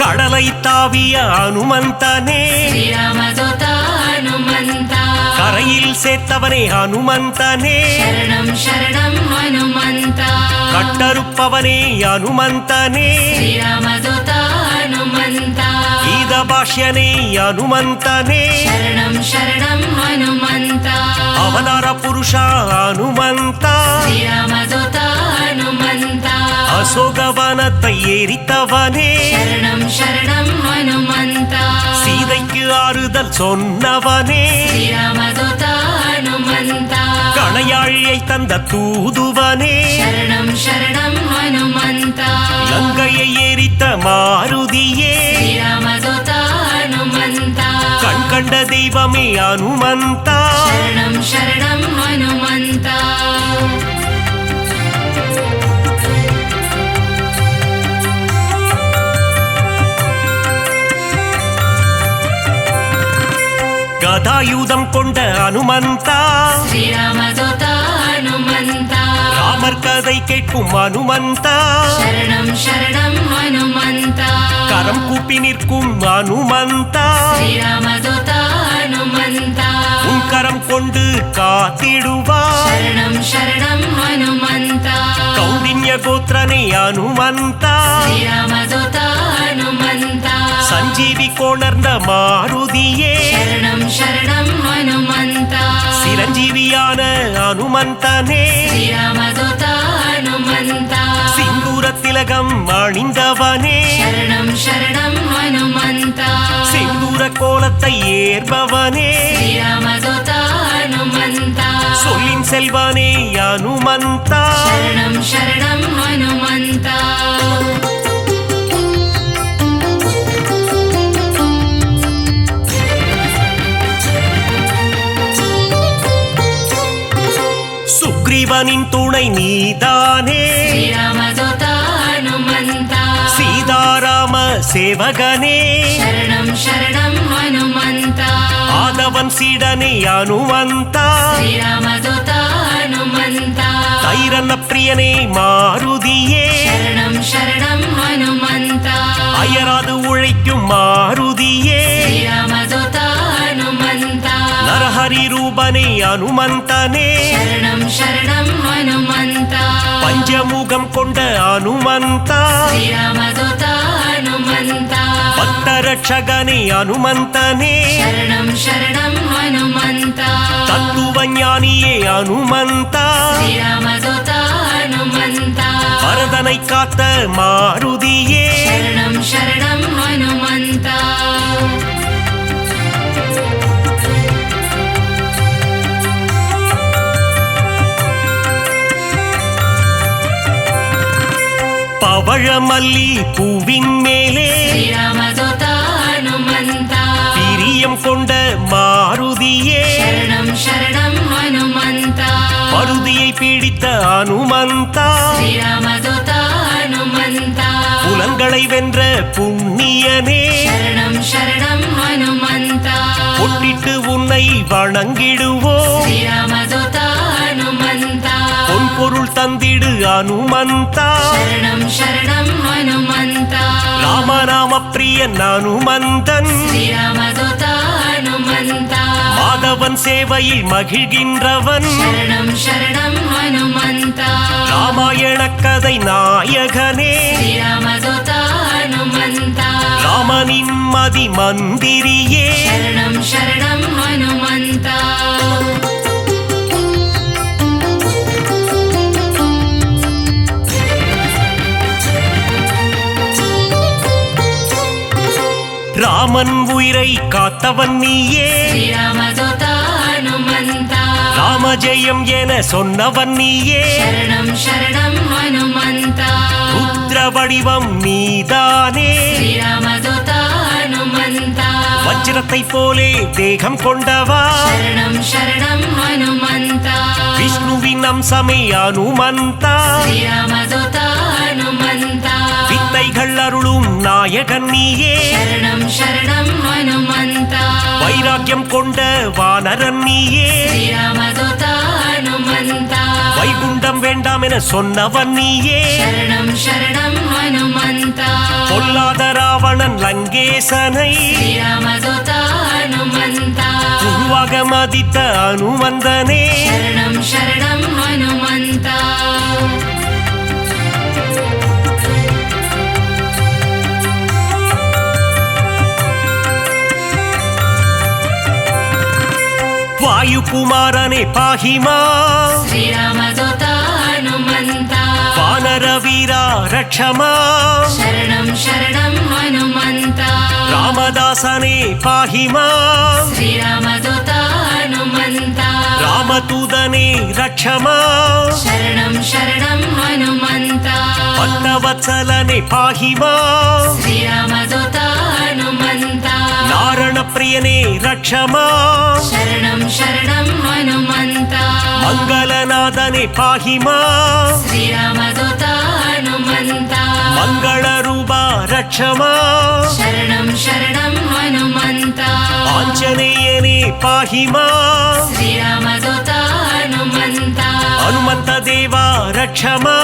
கடலை தாவிய அனுமந்தனே श्रीरामदूता हनुमन्ता கரையில் சேர்த்தவனே அனுமந்தனே शरणं शरणं हनुमन्ता கட்டறுப்பவனே அனுமந்தனே श्रीरामदूता हनुमन्ता கீத பாஷ்யனே அனுமந்தனே शरणं शरणं हनुमन्ता அவதார புருஷா அனுமந்தா श्रीरामदूता हनुमन्ता அசோகவனத்தை எரித்தவனே शरणं शरणं हनुमन्ता சீதைக்கு ஆறுதல் சொன்னவனே श्रीरामदूता हनुमन्ता கணையாழியை தந்த தூதுவனே शरणं शरणं हनुमन्ता லங்கையை எரித்த மாருதியே श्रीरामदूता हनुमन्ता கண் கண்ட தெய்வமே அனுமந்தா शरणं शरणं हनुमन्ता கதாயுதம் கொண்ட அனுமந்தா श्रीरामदूता हनुमन्ता ராமர் கதை கேட்கும் அனுமந்தா शरणं शरणं हनुमन्ता கரம் கூப்பி நிற்கும் அனுமந்தா श्रीरामदूता हनुमन्ता உன் கரம் கொண்டு காத்திடுவார் शरणं शरणं हनुमन्ता கௌண்டின்ய கோத்திரனே அனுமந்தா श्रीरामदूता हनुमन्ता சஞ்சீவி கொணர்ந்த மாருதியே शरणं शरणं हनुमन्ता சிரஞ்சீவியான அனுமந்தனே श्रीरामदूता हनुमन्ता சிந்தூர திலகம் அணிந்தவனே शरणं शरणं हनुमन्ता செந்தூர கோலத்தை ஏற்பவனே श्रीरामदूता हनुमन्ता சொல்லின் செல்வனே அனுமந்தா शरणं शरणं हनुमन्ता சுக்ரீவனின் துணை நீதானே श्रीरामदूता हनुमन्ता சீதாராம சேவகனே शरणं शरणं हनुमन्ता ஆதவன் சீடனே அனுமந்தா श्रीरामदूता हनुमन्ता தைரன பிரியனே மாருதியே शरणं शरणं हनुमन्ता அயராது உழைக்கும் மாருதியே श्रीरामदूता हनुमन्ता நரஹரி ரூபனே அனுமந்தனே शरणं शरणं हनुमन्ता பஞ்சமுகம் கொண்ட அனுமந்தா श्रीरामदूता हनुमन्ता பக்தரட்சகனே அனுமந்தனே शरणं शरणं हनुमन्ता தத்துவ ஞானியே அனுமந்தா श्रीरामदूता हनुमन्ता பரதனை காத்த மாருதியே शरणं शरणं हनुमन्ता பவழமல்லி பூவின் மேலே ஸ்ரீராமதூதா ஹனுமந்தா பிரியம் கொண்ட மாருதியே சரணம் சரணம் ஹனுமந்தா மருதியை பிடித்த அனுமந்தா ஸ்ரீராமதூதா ஹனுமந்தா புலன்களை வென்ற புண்ணியனே சரணம் சரணம் ஹனுமந்தா பொட்டிட்டு உன்னை வணங்கிடுவோம் ஸ்ரீராமதூதா ஹனுமந்தா பொன் பொருள் தந்திடு அனுமந்தா சரணம் சரணம் ஹனுமந்தா ராமநாம பிரியன் அனுமந்தன் ஸ்ரீராமதூதா ஹனுமந்தா மாதவன் சேவையில் மகிழ்கின்றவன் சரணம் சரணம் ஹனுமந்தா ராமாயண கதை நாயகனே ஸ்ரீராமதூதா ஹனுமந்தா ராமனின் மதி மந்திரியே சரணம் சரணம் ஹனுமந்தா ராமன் உயிரை காத்தவன் நீயே ஸ்ரீராமதூதா ஹனுமந்தா ராமஜெயம் என சொன்னவன் நீயே சரணம் சரணம் ஹனுமந்தா ருத்ர வடிவம் நீதானே ஸ்ரீராமதூதா ஹனுமந்தா வஜ்ரத்தை போலே தேகம் கொண்டவா சரணம் சரணம் ஹனுமந்தா விஷ்ணுவின் அம்சமே அனுமந்தா ஸ்ரீராமதூதா ஹனுமந்தா வித்தைகள் அருளும் நாயகன் நீயே சரணம் சரணம் ஹனுமந்தா வைராக்கியம் கொண்ட வானரன் நீயே ஸ்ரீராமதூதா ஹனுமந்தா வைகுண்டம் வேண்டாம் என சொன்னவன் நீயே சரணம் சரணம் ஹனுமந்தா பொல்லாத ராவணன் லங்கேசனை ஸ்ரீராமதூதா ஹனுமந்தா குருவாக மதித்த அனுமந்தனே சரணம் சரணம் ஹனுமந்தா வாயுகுமாரனே பாஹிமா ஸ்ரீராமதூதா ஹனுமந்தா வானர வீரா ரக்ஷமா சரணம் சரணம் ஹனுமந்தா ராமதாசனே பாஹிமா ஸ்ரீராமதூதா ஹனுமந்தா ராமதூதனே ரக்ஷமா சரணம் சரணம் ஹனுமந்தா பக்தவத்சலனே பாஹிமா ஸ்ரீராமதூதா ஹனுமந்தா நாரண பிரியனே ரக்ஷமா சரணம் சரணம் ஹனுமந்தா மங்களநாதனே பாஹிமா ஸ்ரீராமதூதா ஹனுமந்தா மங்கள ரூபா ரக்ஷமா சரணம் சரணம் ஹனுமந்தா ஆஞ்சநேயனே பாஹிமா ஸ்ரீராமதூதா ஹனுமந்தா ஹனுமந்த தேவா ரக்ஷமா